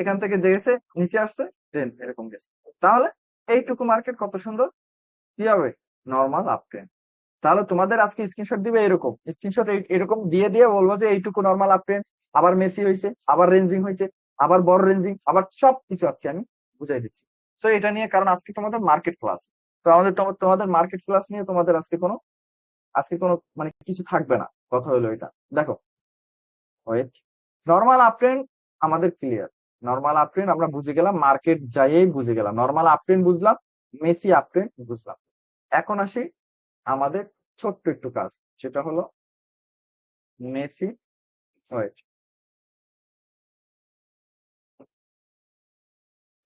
এখান থেকে যে গেছে নিচে আসছে, দেন এরকম গেছে। তাহলে এইটুকু মার্কেট কত সুন্দর, কি হবে, নর্মাল আপ ট্রেন্ড। তাহলে তোমাদের আজকে স্ক্রিনশট দিবে এরকম, স্ক্রিনশট এরকম দিয়ে দিয়ে বলবো যে এইটুকু নর্মাল আপ ট্রেন্ড, আবার মেসি হয়েছে, আবার রেঞ্জিং হয়েছে, আবার বড় রেঞ্জিং, আবার সব কিছু আজকে আমি বুঝাই দিচ্ছি। সো এটা নিয়ে, কারণ আজকে তোমাদের মার্কেট ক্লাস, তো আমাদের তোমাদের মার্কেট ক্লাস নিয়ে তোমাদের আজকে কোনো মানে কিছু থাকবে না, কথা হলো এটা। দেখো ওয়েট, নর্মাল আপ ট্রেন্ড আমাদের ক্লিয়ার, নর্মাল আপ ট্রেন্ড আমরা বুঝে গেলাম, মার্কেট যাইয়েই বুঝে গেলাম, নর্মাল আপ ট্রেন্ড বুঝলাম, মেসি আপ ট্রেন্ড বুঝলাম। এখন আসি আমাদের ছোট্ট একটু কাজ, সেটা হলো মেসি, ওয়েট,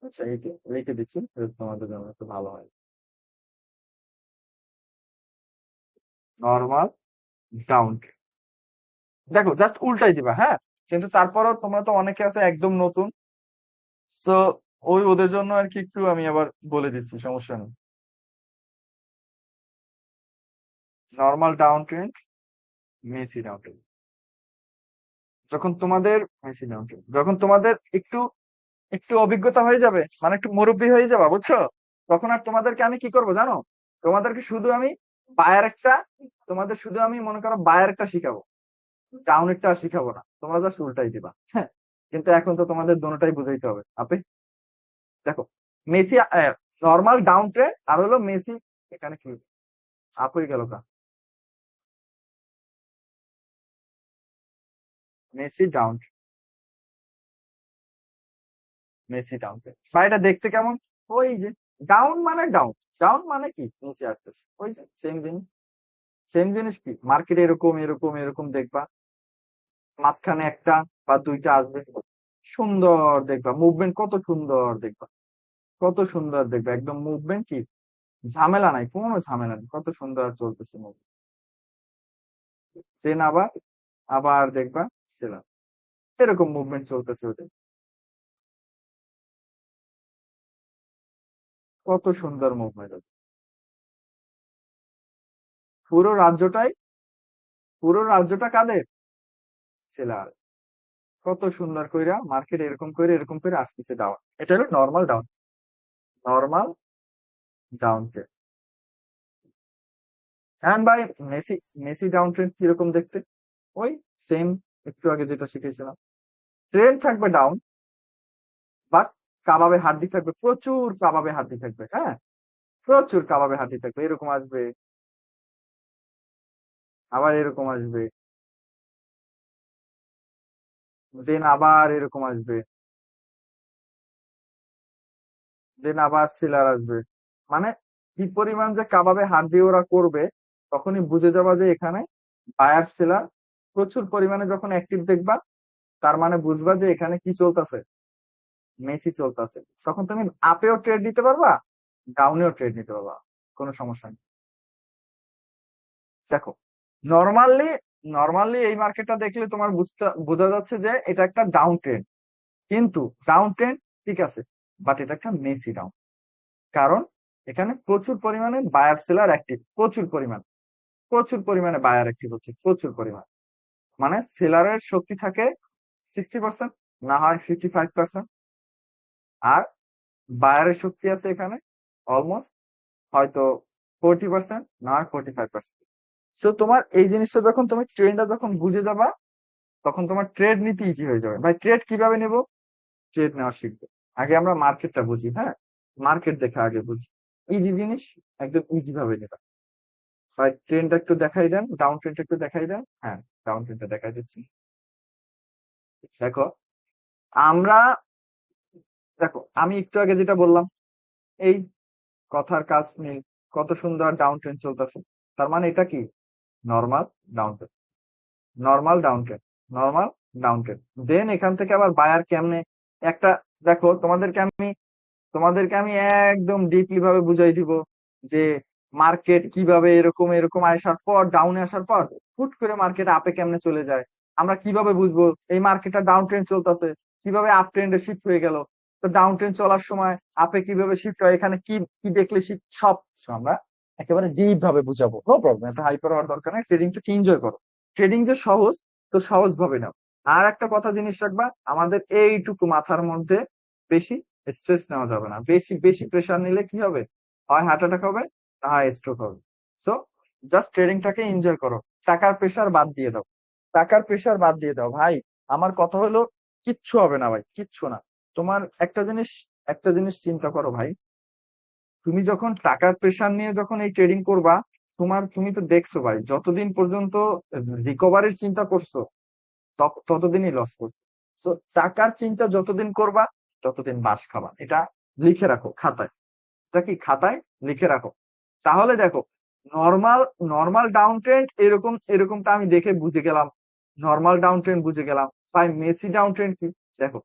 আচ্ছা এইটা লিখে দিচ্ছি যাতে তোমাদের জন্য একটু ভালো হয়। নর্মাল ডাউন, দেখো জাস্ট উল্টাই দিবা, হ্যাঁ। কিন্তু তারপরও তোমরা তো অনেকে আছে একদম নতুন, সো ওদের জন্য আর কি একটু আমি আবার বলে দিচ্ছি, সমস্যা নেই। Normal down trend, messy down trend. যখন তোমাদের মেসি ডাউন ট্রেন্ড, যখন তোমাদের একটু একটু অভিজ্ঞতা হয়ে যাবে, মানে একটু মুরব্বী হয়ে যাবা, বুঝছো, তখন আর তোমাদেরকে আমি কি করবো জানো, তোমাদেরকে শুধু আমি বায়ার একটা, তোমাদের শুধু আমি মনে করো বায়ার একটা শিখাবো, ডাউনেরটা আর শিখাবো না, তোমরা জাস্ট উল্টাই দিবা, হ্যাঁ। কিন্তু এখন তো তোমাদের দোনোটাই বুঝাইতে হবে। আপনি দেখো, মেসি নর্মাল ডাউন ট্রেন্ড, আর হলো মেসি, এখানে কি আপ হয়ে গেল কা, Messi down, Messi down trend বা এটা দেখতে কেমন, ওই যে ডাউন মানে ডাউন, ডাউন মানে কি নিচে আসতেছে, ওই যে সেম জিনিস। সেম জিনিস কি, মার্কেটে এরকম এরকম এরকম দেখবা, মাঝখানে একটা বা দুইটা আসবে, সুন্দর দেখবা মুভমেন্ট, কত সুন্দর দেখবা, কত সুন্দর দেখবা, একদম মুভমেন্ট কি, ঝামেলা নাই, কোনো ঝামেলা নেই, কত সুন্দর চলতেছে মুভমেন্ট। দেন আবার আবার দেখবা সেলার, এরকম মুভমেন্ট চলতেছে ওদের, কত সুন্দর মুভমেন্ট। পুরো রাজ্যটাই, পুরো রাজ্যটা কাদের, সেলার। কত সুন্দর কইরা মার্কেট এরকম করে আসতেছে ডাউন, এটা হলো normal down, normal down trend. হ্যাঁ ভাই, মেসি মেসি ডাউন ট্রেন্ড কিরকম দেখতে, ওই সেম, একটু আগে যেটা শিখেছিলাম, ট্রেন্ড থাকবে ডাউন, বাট কাবাবে হাড্ডি থাকবে, প্রচুর কাবাবে হাড্ডি থাকবে, হ্যাঁ, প্রচুর কাবাবে হাড্ডি থাকবে, এরকম আসবে, আবার এরকম আসবে, দেন আবার এরকম আসবে, দেন আবার সেলার আসবে। মানে কি পরিমাণ যে কাবাবে হাড্ডি ওরা করবে, তখনই বুঝে যাবা যে এখানে বায়ার সেলার প্রচুর পরিমাণে যখন অ্যাক্টিভ দেখবা, তার মানে বুঝবা যে এখানে কি চলতেছে, মেসি চলতেছে। তখন তুমি আপেও ট্রেড দিতে পারবা, ডাউনেও ট্রেড নিতে পারবা, কোনো সমস্যা নেই। দেখো নর্মালি, নর্মালি এই মার্কেটটা দেখলে তোমার বোঝা যাচ্ছে যে এটা একটা ডাউন ট্রেন্ড, কিন্তু ডাউন ট্রেন্ড ঠিক আছে, বাট এটা একটা মেসি ডাউন, কারণ এখানে প্রচুর পরিমাণে বায়ার সেলার অ্যাক্টিভ, প্রচুর পরিমাণে বায়ার অ্যাক্টিভ হচ্ছে, প্রচুর পরিমাণ। মানে সেলারের শক্তি থাকে 60%, না হয় 55%, আর বায়ারের শক্তি আছে এখানে অলমোস্ট হয়তো 40%, না হয় 45%। সো তোমার এই জিনিসটা যখন তুমি ট্রেন্ডটা যখন বুঝে যাবা, তখন তোমার ট্রেড নিতে ইজি হয়ে যাবে। ভাই ট্রেড কিভাবে নেব? ট্রেড নেওয়া শিখবে। আগে আমরা মার্কেটটা বুঝি, হ্যাঁ, মার্কেট দেখে আগে বুঝি। ইজি জিনিস, একদম ইজি ভাবে নেবা। ভাই ট্রেন্ডটা একটু দেখাই দেন, ডাউন ট্রেন্ডটা একটু দেখাই দেন। হ্যাঁ, ডাউন ট্রেন্ডটা দেখাই দিচ্ছি। দেখো আমরা, দেখো আমি একটু আগে যেটা বললাম, এই কথার কাজ নেই, কত সুন্দর ডাউন ট্রেন্ড চলতেছে। তার মানে এটা কি? Normal down trend, normal down trend, normal down trend. Then এখান থেকে আবার বায়ার কেমনে একটা, দেখো তোমাদেরকে আমি একদম ডিপলি ভাবে বুঝাই দিব যে মার্কেট কিভাবে এরকম এরকম আসার পর, ডাউনে আসার পর হুট করে মার্কেট আপে কেমনে চলে যায়। আমরা কিভাবে বুঝবো এই মার্কেটটা ডাউন ট্রেন্ড চলতেছে, কিভাবে আপ ট্রেন্ডে শিফট হয়ে গেল। তো ডাউন ট্রেন্ড চলার সময় আপে কিভাবে শিফট হয়, এখানে কি কি দেখলে শিফট, সব কিছু আমরা একেবারে ডিপ ভাবে বুঝাবো। নো প্রবলেম, এটা হাইপার হওয়ার দরকার নেই। ট্রেডিংটাকে এনজয় করো। ট্রেডিং যে সহজ, তো সহজ ভাবে নাও। আর একটা কথা জিনিস রাখবা, আমাদের এইটুকু মাথার মধ্যে বেশি স্ট্রেস নেওয়া যাবে না। বেশি বেশি প্রেসার নিলে কি হবে? হয় হার্ট অ্যাটাক হবে, না হয় স্ট্রোক হবে। সো জাস্ট ট্রেডিংটাকে এনজয় করো। টাকার প্রেসার বাদ দিয়ে দাও, টাকার প্রেসার বাদ দিয়ে দাও ভাই। আমার কথা হলো, কিচ্ছু হবে না ভাই, কিচ্ছু না। তোমার একটা জিনিস চিন্তা করো ভাই, তুমি যখন টাকার প্রেসার নিয়ে যখন এই ট্রেডিং করবা, তুমি তো দেখছো ভাই, যতদিন পর্যন্ত রিকভারির চিন্তা করছো ততদিনই লস করছো। তো টাকার চিন্তা যতদিন করবা, ততদিন বাস খাবা। এটা লিখে রাখো খাতায়, এটা কি খাতায় লিখে রাখো। তাহলে দেখো, নর্মাল নর্মাল ডাউন ট্রেন্ড এরকমটা আমি দেখে বুঝে গেলাম, নর্মাল ডাউন ট্রেন্ড বুঝে গেলাম। ভাই মেসি ডাউন ট্রেন্ড কি? দেখো,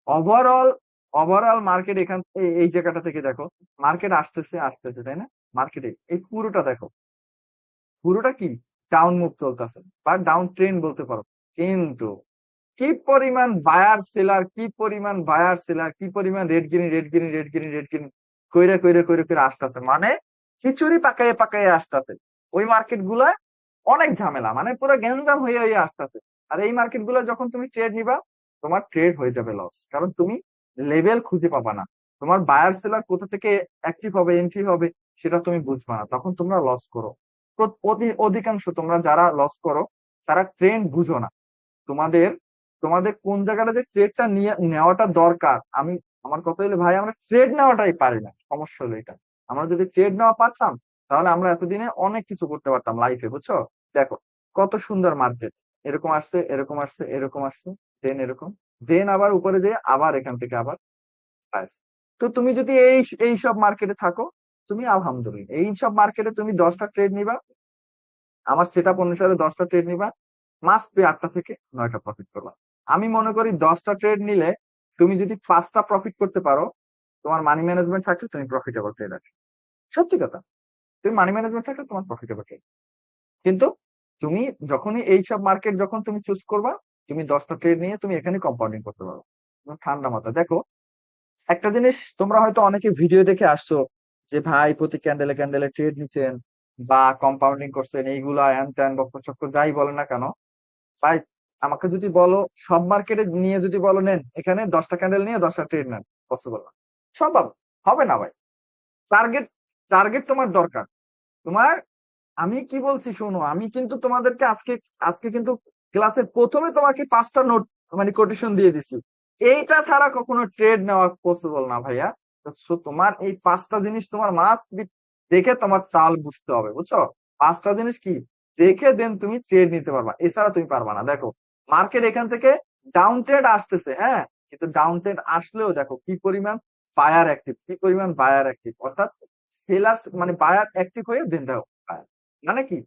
ওভারঅল ওভারঅল মার্কেট এখান এই জায়গাটা থেকে দেখো, মার্কেট আসতেছে আসতেছে, তাই না? মার্কেটে এই পুরোটা দেখো, পুরোটা কি ডাউন মুভ চলতেছে বা ডাউন ট্রেন্ড বলতে পারো। কিন্তু কি পরিমাণ বায়ার সেলার, কি পরিমাণ রেড গ্রিন কইরা কইরা কইরা কইরা আসতেছে, মানে খিচুড়ি পাকাইয়ে পাকাইয়ে আসতেছে। ওই মার্কেট গুলা অনেক ঝামেলা, মানে পুরো গ্যাঞ্জাম হয়ে হয়ে আসতেছে। আর এই মার্কেট গুলো যখন তুমি ট্রেড নিবা, তোমার ট্রেড হয়ে যাবে লস, কারণ তুমি লেভেল খুঁজে পাবা না। তোমার বায়ার সেলার কোথা থেকে অ্যাক্টিভ হবে, এন্ট্রি হবে, সেটা তুমি বুঝবা না, তখন তোমরা লস করো। অধিকাংশ তোমরা যারা লস করো, তারা ট্রেন্ড বুঝো না। তোমাদের তোমাদের কোন জায়গাটা যে ট্রেডটা নিয়ে নেওয়াটা দরকার, আমার কথা হলো ভাই, আমরা ট্রেড নেওয়াটাই পারি না। সমস্যা হলো এটা। আমরা যদি ট্রেড নেওয়া পারতাম, তাহলে আমরা এতদিনে অনেক কিছু করতে পারতাম লাইফে, বুঝছো? দেখো কত সুন্দর মার্কেট, এরকম আসছে, এরকম আসছে, এরকম আসছে, দেন এরকম, দেন আবার উপরে যেয়ে আবার এখান থেকে আবার আসছে। তো তুমি যদি এই সব মার্কেটে থাকো, তুমি আলহামদুলিল্লাহ, এই সব মার্কেটে তুমি 10টা ট্রেড নিবা, আমার সেট আপ অনুসারে 10টা ট্রেড নিবা, মাস্ট বি 8টা থেকে 9টা প্রফিট করবা। আমি মনে করি 10টা ট্রেড নিলে তুমি যদি 5টা প্রফিট করতে পারো, তোমার মানি ম্যানেজমেন্ট থাকলে তুমি প্রফিটেবল ট্রেডার। সত্যি কথা, তুমি মানি ম্যানেজমেন্ট থাকলে তোমার প্রফিটেবল ট্রেড। কিন্তু তুমি যখনই এই সব মার্কেট যখন তুমি চুজ করবা, তুমি 10টা ট্রেড নিয়ে তুমি এখানে কম্পাউন্ডিং করতে পারো। তুমি ঠান্ডা মাথা দেখো, একটা জিনিস তোমরা হয়তো অনেকে ভিডিও দেখে আসছো যে ভাই প্রতি ক্যান্ডেলে ক্যান্ডেলে ট্রেড নিছেন বা কম্পাউন্ডিং করছেন, এইগুলা হ্যান ত্যান বক্তব্য চক্কর যাই বলেন না কেন ভাই, আমাকে যদি বলো সব মার্কেটে নিয়ে যদি বলো নেন এখানে 10টা ক্যান্ডেল নিয়ে 10টা ট্রেড নেন, পসিবল না, সম্ভব হবে না ভাই। টার্গেট টার্গেট তোমার দরকার। তোমার, আমি কি বলছি শোনো, আমি কিন্তু তোমাদেরকে আজকে আজকে কিন্তু ক্লাসের প্রথমে তোমাকে 5টা নোট, মানে কোটেশন দিয়ে দিছি। এইটা ছাড়া কখনো ট্রেড নেওয়া পসিবল না ভাইয়া। তো তোমার এই 5টা জিনিস তোমার মাস্ট দেখে তোমার চাল বুঝতে হবে, বুঝছো? 5টা জিনিস কি দেখে দেন তুমি ট্রেড নিতে পারবা, এছাড়া তুমি পারবা না। দেখো মার্কেট এখান থেকে ডাউন ট্রেড আসতেছে, হ্যাঁ, কিন্তু ডাউন ট্রেড আসলেও দেখো কি পরিমাণ বায়ার অ্যাক্টিভ, কি পরিমাণ বায়ার অ্যাক্টিভ, অর্থাৎ সেলার মানে বায়ার অ্যাক্টিভ হয়ে দেন দেখো, মানে কি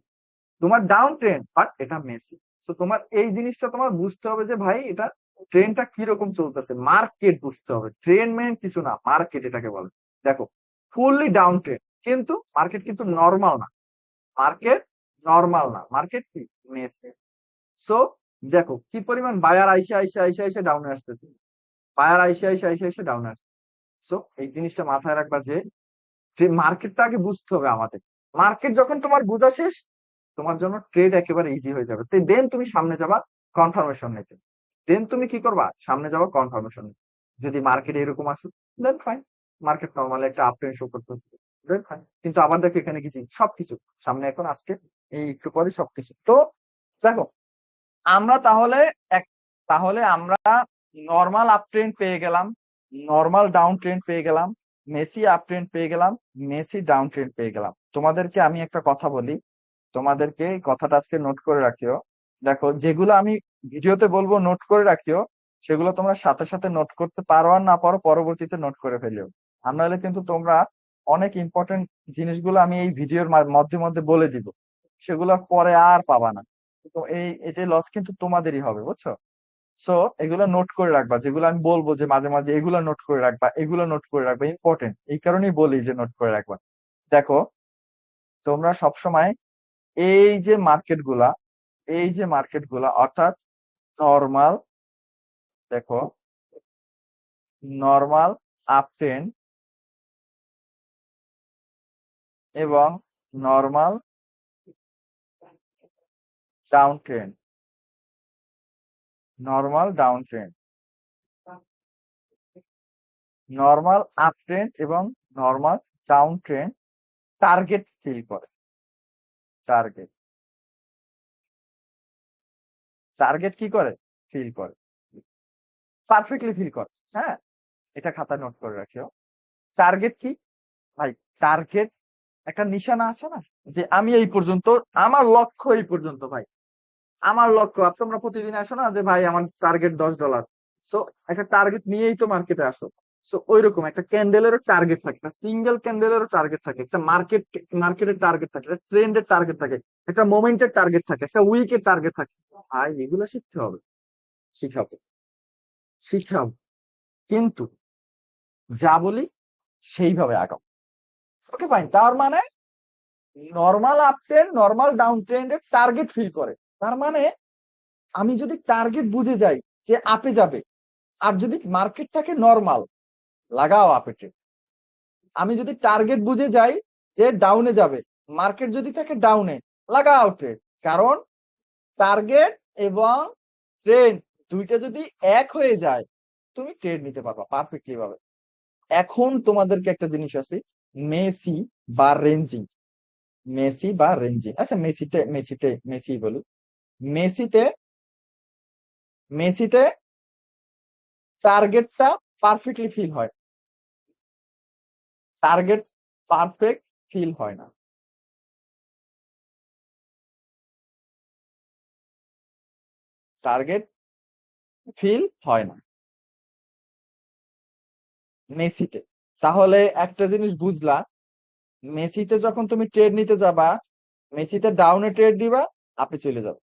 তোমার ডাউন ট্রেন্ড, বাট এটা মেসি। সো তোমার এই জিনিসটা তোমার বুঝতে হবে যে ভাই এটা ট্রেনটা কিরকম চলতেছে, মার্কেট বুঝতে হবে। ট্রেন মেন কিছু না, মার্কেট এটাকে বলে। দেখো ফুললি ডাউন ট্রেন্ড, কিন্তু মার্কেট কিন্তু নর্মাল না, মার্কেট নর্মাল না, মার্কেট কি মেসি। সো দেখো কি পরিমাণ বায়ার আইসে আইসে আইসে আইসে ডাউনে আসতেছে, বায়ার আইসে আইসে আইসে আইসে ডাউনে আসছে। সো এই জিনিসটা মাথায় রাখবা যে মার্কেটটা আগে বুঝতে হবে আমাদের। মার্কেট যখন তোমার বোঝা শেষ, তোমার জন্য ট্রেড একেবারে ইজি হয়ে যাবে। দেন তুমি সামনে যাবা কনফার্মেশন নিতে। দেন তুমি কি করবা, সামনে যাবা কনফার্মেশন নিতে। যদি মার্কেট এরকম আসে, দেন ফাইন, মার্কেট নর্মালি একটা আপ ট্রেন্ড শো করতেছে, দেন ফাইন। কিন্তু আবার দেখো এখানে কিছু সবকিছু সামনে এখন আজকে এই একটু পরে সবকিছু তো দেখো। আমরা তাহলে এক তাহলে আমরা নর্মাল আপ ট্রেন্ড পেয়ে গেলাম, নর্মাল ডাউন ট্রেন্ড পেয়ে গেলাম, মেসি আপ ট্রেন্ড পেয়ে গেলাম, মেসি ডাউন ট্রেন্ড পেয়ে গেলাম। তোমাদেরকে আমি একটা কথা বলি, তোমাদেরকে এই কথাটা আজকে নোট করে রাখিও। দেখো, যেগুলো আমি ভিডিওতে বলবো নোট করে রাখিও, সেগুলো তোমরা সাথে সাথে নোট করতে পারো আর না পারো পরবর্তীতে নোট করে ফেলিও। আর নাহলে কিন্তু তোমরা অনেক ইম্পর্টেন্ট জিনিসগুলো আমি এই ভিডিওর মধ্যে মধ্যে বলে দিব, সেগুলো পরে আর পাবা না। তো এতে লস কিন্তু তোমাদেরই হবে, বুঝছো? সো এগুলো নোট করে রাখবা, যেগুলো আমি বলবো যে মাঝে মাঝে এগুলো নোট করে রাখবা, এগুলো নোট করে রাখবা, ইম্পর্টেন্ট। এই কারণেই বলি যে নোট করে রাখবা। দেখো, তোমরা সবসময় এই যে মার্কেট গুলা অর্থাৎ নর্মাল, দেখো, নর্মাল আপ ট্রেন্ড এবং normal down trend, normal down trend, normal up trend এবং normal down trend target fill করে। টার্গেট টার্গেট কি করে? ফিল করে, পারফেক্টলি ফিল করে। হ্যাঁ, এটা খাতায় নোট করে রাখিও। টার্গেট কি ভাই? টার্গেট একটা নিশানা আছে না, যে আমি এই পর্যন্ত, আমার লক্ষ্য এই পর্যন্ত ভাই, আমার লক্ষ্য। আর তোমরা প্রতিদিন আসো না যে ভাই আমার টার্গেট $10, সো একটা টার্গেট নিয়েই তো মার্কেটে আসো। সো ওইরকম একটা ক্যান্ডেলেরও টার্গেট থাকে, একটা সিঙ্গেল ক্যান্ডেলেরও টার্গেট থাকে, একটা মার্কেটের টার্গেট থাকে, একটা ট্রেন্ডের টার্গেট থাকে, একটা মোমেন্টের টার্গেট থাকে, একটা উইকের টার্গেট থাকে। ভাই এগুলো শিখতে হবে, শিখাবো, শিখাবো, কিন্তু যা বলি সেইভাবে আগাও। ওকে ফাইন। তার মানে normal up trend, normal down ট্রেন্ডের টার্গেট ফিল করে। তার মানে আমি যদি টার্গেট বুঝে যাই যে আপে যাবে, আর যদি মার্কেটটাকে নর্মাল, লাগাও আপে ট্রেড। আমি যদি টার্গেট বুঝে যাই যে ডাউনে যাবে, মার্কেট যদি থাকে ডাউনে, লাগাও ট্রেড। কারণ টার্গেট এবং ট্রেন্ড দুইটা যদি এক হয়ে যায়, তুমি ট্রেড নিতে পারবা পারফেক্টলি ভাবে। এখন তোমাদেরকে একটা জিনিস আছে, মেসি বা রেঞ্জিং। মেসি বা রেঞ্জিং, আচ্ছা মেসি বলি। মেসিতে মেসিতে টার্গেটটা পারফেক্টলি ফিল হয়, টার্গেট পারফেক্ট ফিল হয় না। টার্গেট ফিল হয় না মেসিতে। তাহলে একটা জিনিস বুঝলা, মেসিতে যখন তুমি ট্রেড নিতে যাবা, মেসিতে ডাউনে ট্রেড দিবা, আপে চলে যাবে,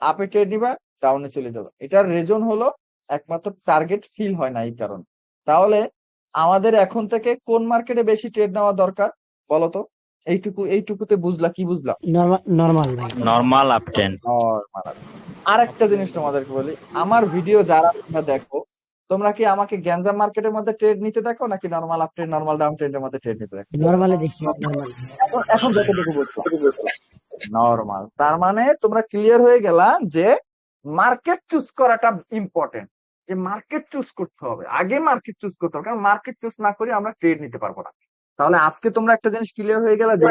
আপে ট্রেড নিবা, ডাউনে চলে যাবে। এটার রিজন হলো একমাত্র টার্গেট ফিল হয় না এই কারণে। তাহলে আমাদের এখন থেকে কোন মার্কেটে বেশি ট্রেড নেওয়া দরকার বলতো? এইটুকুতে বুঝলা? কি বুঝলা? নর্মাল ভাই। Normal up trend. নরমাল। আর একটা জিনিস তোমাদেরকে বলি, আমার ভিডিও যারা তোমরা দেখো, তোমরা কি আমাকে গ্যাঞ্জাম মার্কেটের মধ্যে ট্রেড নিতে দেখো, নাকি normal up trend, normal down ট্রেন্ডের মধ্যে ট্রেড নিতে দেখো? নর্মালে দেখি, নর্মাল। এখন যতটুকু বুঝলাম নরমাল। তার মানে তোমরা ক্লিয়ার হয়ে গেলা যে মার্কেট চুজ করাটা ইম্পর্টেন্ট, যে মার্কেট চুজ করতে হবে, আগে মার্কেট চুজ করতে হবে। কারণ মার্কেট চুজ না করে আমরা ট্রেড নিতে পারবো না। তাহলে আজকে তোমরা একটা জিনিস ক্লিয়ার হয়ে গেল যে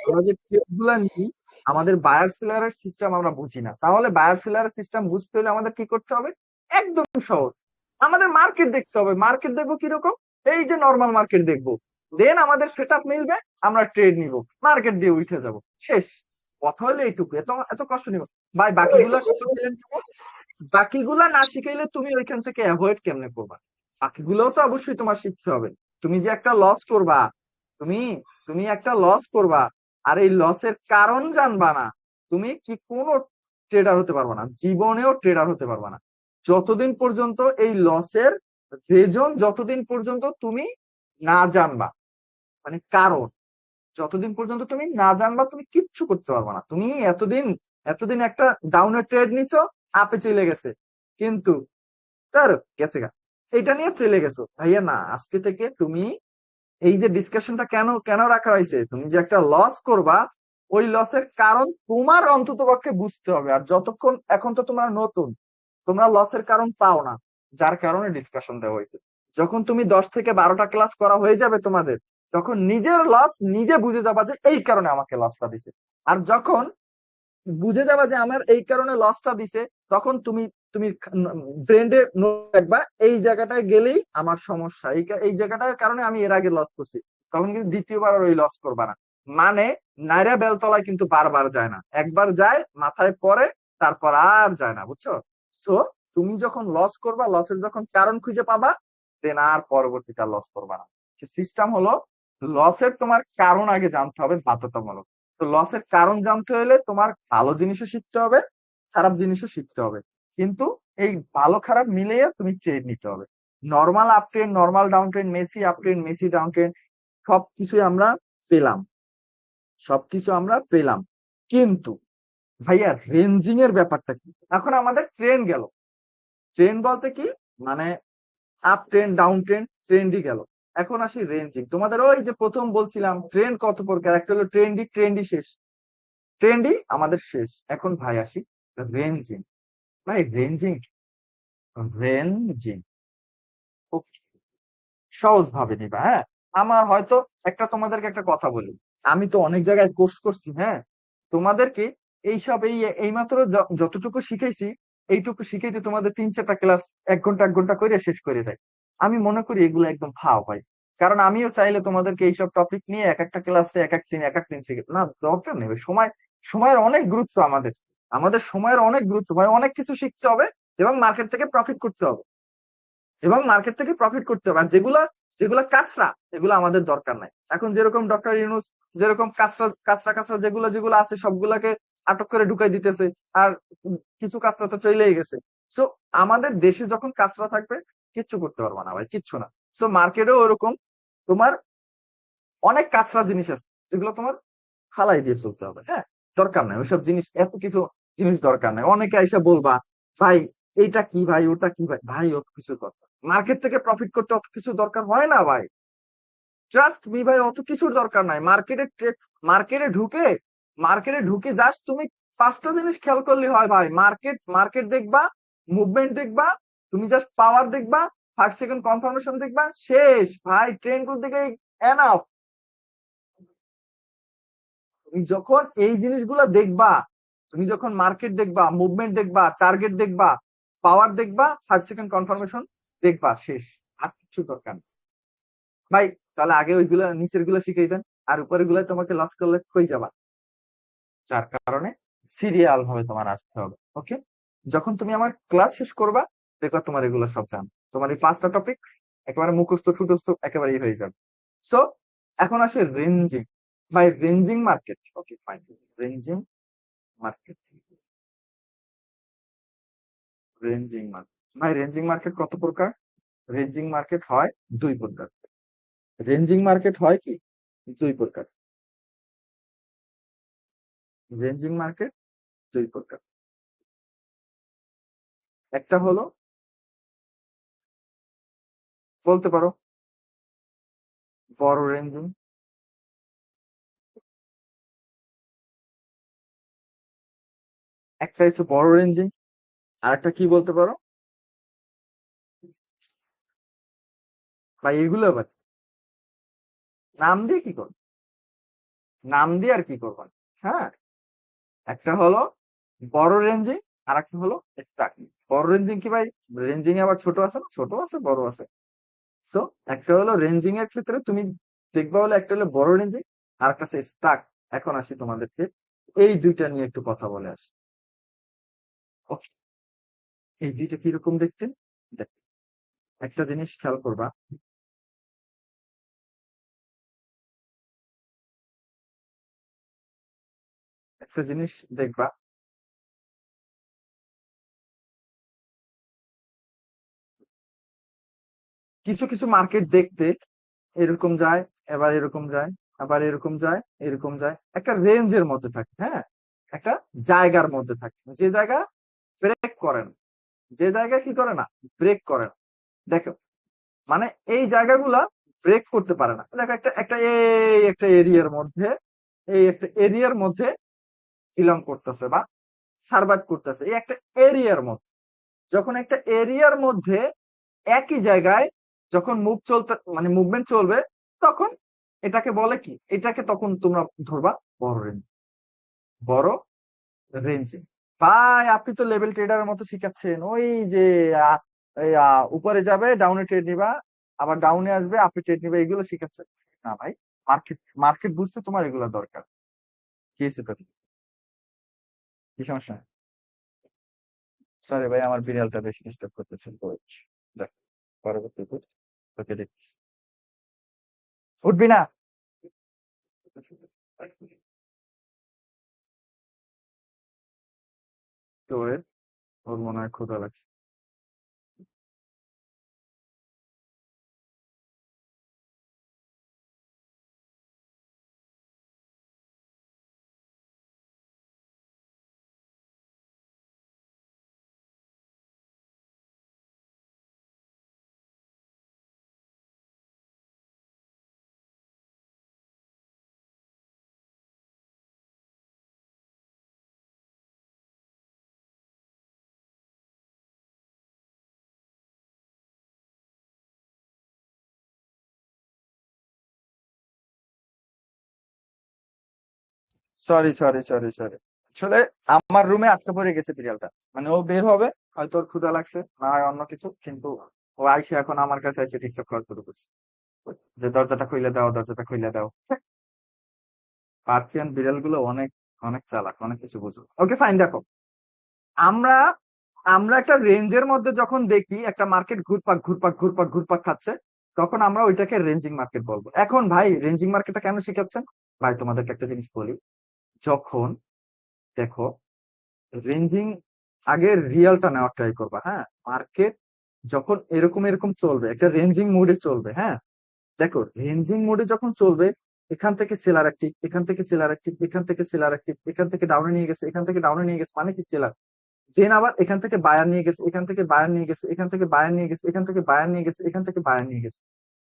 আমরা যে ট্রেড গুলা নিই, আমাদের বায়ার সেলারের সিস্টেম আমরা বুঝি না। তাহলে বায়ার সেলারের সিস্টেম বুঝতে হলে আমাদের কি করতে হবে? একদম সহজ, আমাদের মার্কেট দেখতে হবে। মার্কেট দেখবো কিরকম? এই যে নর্মাল মার্কেট দেখবো, দেন আমাদের সেট আপ মিলবে, আমরা ট্রেড নিব, মার্কেট দিয়ে উঠে যাব, শেষ। কথা হলে এইটুকু, এত এত কষ্ট নিব ভাই। বাকিগুলা না শিখাইলে তুমি ওইখান থেকে অ্যাভয়েড কেমনে করবা? বাকিগুলোও তো অবশ্যই তোমার শিখতে হবে। তুমি যে একটা লস করবা, তুমি তুমি একটা লস করবা, আর এই লসের কারণ জানবা না, তুমি কি কোনো ট্রেডার হতে পারবা না, জীবনেও ট্রেডার হতে পারবা না। যতদিন পর্যন্ত এই লসের রিজন, যতদিন পর্যন্ত তুমি না জানবা, মানে কারণ, যতদিন পর্যন্ত তুমি না জানবা, তুমি কিচ্ছু করতে পারবে না। তুমি এতদিন এতদিন একটা ডাউনের ট্রেড নিছো, আপে চলে গেছে, কিন্তু তার গেছে গা, এটা নিয়ে চলে গেছো। ভাইয়া না, আজকে থেকে তুমি এই যে ডিসকাশনটা কেন কেন রাখা হয়েছে, তুমি যে একটা লস করবা ওই লসের কারণ তোমার অন্ততপক্ষে বুঝতে হবে। আর যতক্ষণ এখন তো তোমরা নতুন, তোমরা লসের কারণ পাও না, যার কারণে ডিসকাশন দেওয়া হয়েছে। যখন তুমি 10 থেকে 12টা ক্লাস করা হয়ে যাবে তোমাদের, তখন নিজের লস নিজে বুঝে যাবা যে এই কারণে আমাকে লসটা দিছে। আর যখন বুঝে যাবা যে আমার এই কারণে লসটা দিছে, তখন তুমি তুমি ব্রেন্ডে দেখবা এই জায়গাটায় গেলেই আমার সমস্যা, এই জায়গাটার কারণে আমি এর আগে লস করছি। তখন কিন্তু দ্বিতীয়বার আর ওই লস করবা না। মানে নাইরা বেলতলায় কিন্তু বারবার যায় না, একবার যায় মাথায় পড়ে, তারপর আর যায় না, বুঝছো? সো তুমি যখন লস করবা, লসের যখন কারণ খুঁজে পাবা, দেন আর পরবর্তীতে লস করবা না। সিস্টেম হলো লসের তোমার কারণ আগে জানতে হবে বাধ্যতামূলক। তো লসের কারণ জানতে হলে তোমার ভালো জিনিসও শিখতে হবে, খারাপ জিনিসও শিখতে হবে। কিন্তু এই ভালো খারাপ মিলিয়ে তুমি ট্রেড নিতে হবে। Normal up trend, normal down trend, Messi up trend, messy down trend, সবকিছুই আমরা পেলাম, সবকিছু আমরা পেলাম। কিন্তু ভাইয়া রেঞ্জিং এর ব্যাপারটা কি? এখন আমাদের ট্রেন্ড গেল, ট্রেন্ড বলতে কি মানে আপ ট্রেন্ড ডাউন ট্রেন্ড, ট্রেন্ডই গেল। এখন আসি রেঞ্জিং। তোমাদের ওই যে প্রথম বলছিলাম ট্রেন্ড কত প্রকার, একটা হলো ট্রেন্ডি, ট্রেন্ডই শেষ, ট্রেন্ডই আমাদের শেষ। এখন ভাই আসি রেঞ্জিং। ভাই রেঞ্জিং, রেঞ্জিং সহজ ভাবে নিবা, হ্যাঁ। আমার হয়তো একটা তোমাদেরকে একটা কথা বলি, আমি তো অনেক জায়গায় কোর্স করছি, হ্যাঁ। তোমাদেরকে এইসব এইমাত্র যতটুকু শিখাইছি, এইটুকু শিখাইতে তোমাদের 3-4টা ক্লাস 1 ঘন্টা 1 ঘন্টা করে শেষ করে দেয়। আমি মনে করি এগুলো একদম ফাও ভাই। কারণ আমিও চাইলে তোমাদেরকে এইসব টপিক নিয়ে এক একটা ক্লাসে এক এক দিন শিখে না, দরকার নেই। সময়ের অনেক গুরুত্ব আমাদের, আমাদের সময়ের অনেক গুরুত্ব ভাই। অনেক কিছু শিখতে হবে এবং মার্কেট থেকে প্রফিট করতে হবে, আর যেগুলা যেগুলা কাঁচরা, এগুলো আমাদের দরকার নাই। এখন যেরকম ডক্টর ইউনূস যেরকম কাঁচরা কাঁচরা কাঁচরা যেগুলো যেগুলো আছে সবগুলাকে আটক করে ঢুকাই দিতেছে, আর কিছু কাঁচরা তো চলেই গেছে। সো আমাদের দেশে যখন কাঁচরা থাকবে, কিচ্ছু করতে পারবো না ভাই, কিচ্ছু না। সো মার্কেটেও ওরকম তোমার অনেক কাঁচরা জিনিস আছে যেগুলো তোমার ফালাই দিয়ে চলতে হবে, হ্যাঁ। দরকার নাই ওইসব জিনিস, এত কিছু জিনিস দরকার নাই। অনেকে এসে বলবা ভাই এইটা কি ভাই, ওটা কি ভাই, ভাই অত কিছু দরকার, মার্কেট থেকে প্রফিট করতে অত কিছু দরকার হয় না ভাই। ট্রাস্ট মি ভাই, অত কিছুর দরকার নাই। মার্কেটে ঢুকে মার্কেটে ঢুকে জাস্ট তুমি 5টা জিনিস খেয়াল করলে হয় ভাই। মার্কেট দেখবা, মুভমেন্ট দেখবা, তুমি জাস্ট পাওয়ার দেখবা, 5 সেকেন্ড কনফার্মেশন দেখবা, শেষ ভাই। ট্রেন্ড করতে গিয়ে এনাফ। তুমি যখন এই জিনিসগুলো দেখবা, তুমি যখন মার্কেট দেখবা, মুভমেন্ট দেখবা, টার্গেট দেখবা, পাওয়ার দেখবা, 5 সেকেন্ড কনফার্মেশন দেখবা, শেষ। আর কিছু দরকার নেই ভাই। তাহলে আগে ওইগুলা নিচের গুলা শিখাই দেন, আর উপরের গুলা তোমাকে লস করলে কই যাবা। যার কারণে সিরিয়াল ভাবে তোমার আসতে হবে, ওকে। যখন তুমি আমার ক্লাস শেষ করবা, দেখবা তোমার এগুলো সব জান, তোমার এই 5টা টপিক একেবারে মুখস্থ ছুটস্থ একেবারেই হয়ে যাবে। সো এখন আসে রেঞ্জিং। ভাই ranging market, okay fine. Ranging market, ranging market. ভাই রেঞ্জিং মার্কেট কত প্রকার? রেঞ্জিং মার্কেট হয় 2 প্রকার। রেঞ্জিং মার্কেট হয় কি 2 প্রকার। রেঞ্জিং মার্কেট 2 প্রকার। একটা হলো বলতে পারো বড় রেঞ্জিং, একটা হচ্ছে বড় রেঞ্জিং, আর একটা কি বলতে পারো ভাই এগুলো আবার নাম দিয়ে কি করবো, নাম দিয়ে আর কি করবো, হ্যাঁ। একটা হলো বড় রেঞ্জিং, আর একটা হলো স্টাক। বড় রেঞ্জিং কি ভাই, রেঞ্জিং আবার ছোট আছে না, ছোট আছে বড় আছে। সো একটা হলো রেঞ্জিং এর ক্ষেত্রে তুমি দেখবা হলো একটা হলো বড় রেঞ্জিং, আর একটা আছে স্টাক। এখন আসি তোমাদেরকে এই দুইটা নিয়ে একটু কথা বলে আসি, ওকে। এই দুইটা কিরকম দেখতে, দেখ একটা জিনিস খেয়াল করবা, একটা জিনিস দেখবা, কিছু কিছু মার্কেট দেখতে এরকম যায়, এবার এরকম যায়, আবার এরকম যায়, এরকম যায়, একটা রেঞ্জের মধ্যে থাকে, হ্যাঁ। একটা জায়গার মধ্যে থাকে, যে জায়গা ব্রেক করে না, যে জায়গা কি করে না, ব্রেক করে না। দেখো মানে এই জায়গাগুলা ব্রেক করতে পারে না। দেখো একটা এরিয়ার মধ্যে বিলং করতেছে বা সার্ভাইভ করতেছে, এই একটা এরিয়ার মধ্যে। যখন একটা এরিয়ার মধ্যে একই জায়গায় যখন মুভমেন্ট চলবে, তখন এটাকে বলে কি, এটাকে তখন তোমরা ধরবা বড় রেঞ্জ। বড় রেঞ্জিং। ভাই আপনি তো লেভেল ট্রেডারের মতো শিখাচ্ছেন, ওই যে উপরে যাবে ডাউনে ট্রেড নিবা, আবার ডাউনে আসবে আপনি ট্রেড নিবে, এগুলো শিখাচ্ছেন না ভাই। মার্কেট মার্কেট বুঝতে তোমার এগুলো দরকার। কি হয়েছে তোর, কি সমস্যা? সরি ভাই, আমার বিড়ালটা বেশি ডিস্টার্ব করতেছে তো। দেখ, পরবর্তীতে তোকে দেখতেছি। উঠবি না? তো ওর মনে হয় ক্ষুধা লাগছে। সরি সরি সরি সরি, আসলে আমার রুমে আটকা পড়ে গেছে বিড়ালটা। মানে ও বের হবে, হয়তো ওর ক্ষুধা লাগছে, না হয় অন্য কিছু, কিন্তু ও আইসে এখন আমার কাছে এসে ডিস্টার্ব করা শুরু করছে, যে দরজাটা খুলে দাও, দরজাটা খুলে দাও। পার্সিয়ান বিড়াল গুলো অনেক অনেক চালাক, অনেক কিছু বুঝো। ওকে ফাইন, দেখো আমরা আমরা একটা রেঞ্জের মধ্যে যখন দেখি একটা মার্কেট ঘুরপাক ঘুরপাক ঘুরপাক ঘুরপাক খাচ্ছে, তখন আমরা ওইটাকে রেঞ্জিং মার্কেট বলবো। এখন ভাই রেঞ্জিং মার্কেটটা কেন শিখাচ্ছেন? ভাই তোমাদেরকে একটা জিনিস বলি, যখন দেখো রেঞ্জিং, আগে রিয়ালটা নেওয়ার ট্রাই করবা। হ্যাঁ, মার্কেট যখন এরকম এরকম চলবে, একটা রেঞ্জিং মোডে চলবে। হ্যাঁ, দেখো রেঞ্জিং মোডে যখন চলবে, এখান থেকে সেলার অ্যাক্টিভ, এখান থেকে সেলার অ্যাক্টিভ, এখান থেকে সেলার অ্যাক্টিভ, এখান থেকে ডাউনে নিয়ে গেছে, এখান থেকে ডাউনে নিয়ে গেছে, মানে কি সেলার। দেন আবার এখান থেকে বায়ার নিয়ে গেছে, এখান থেকে বায়ার নিয়ে গেছে, এখান থেকে বায়ার নিয়ে গেছে, এখান থেকে বায়ার নিয়ে গেছে, এখান থেকে বায়ার নিয়ে গেছে।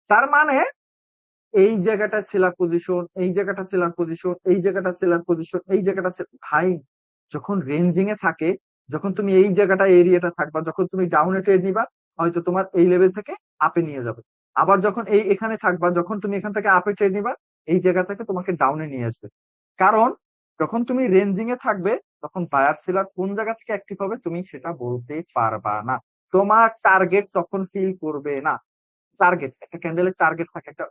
তার মানে এই জায়গাটা সেলার পজিশন, এই জায়গাটা সেলার পজিশন, এই জায়গাটা সেলার পজিশন, এই জায়গাটা ভাই যখন রেঞ্জিং এ থাকে, যখন তুমি এই জায়গাটা এরিয়াটা থাকবা, যখন তুমি ডাউনে ট্রেড নিবা, হয়তো তোমার এই লেভেল থেকে আপে নিয়ে যাবে। আবার যখন এখানে থাকবা, যখন তুমি এখান থেকে আপে ট্রেড নিবা, এই জায়গা থেকে তোমাকে ডাউনে নিয়ে আসবে। কারণ যখন তুমি রেঞ্জিং এ থাকবে, তখন বায়ার সেলার কোন জায়গা থেকে অ্যাক্টিভ হবে তুমি সেটা বলতে পারবা না। তোমার টার্গেট তখন ফিল করবে না। টার্গেট, একটা ক্যান্ডেলের টার্গেট থাকে, একটা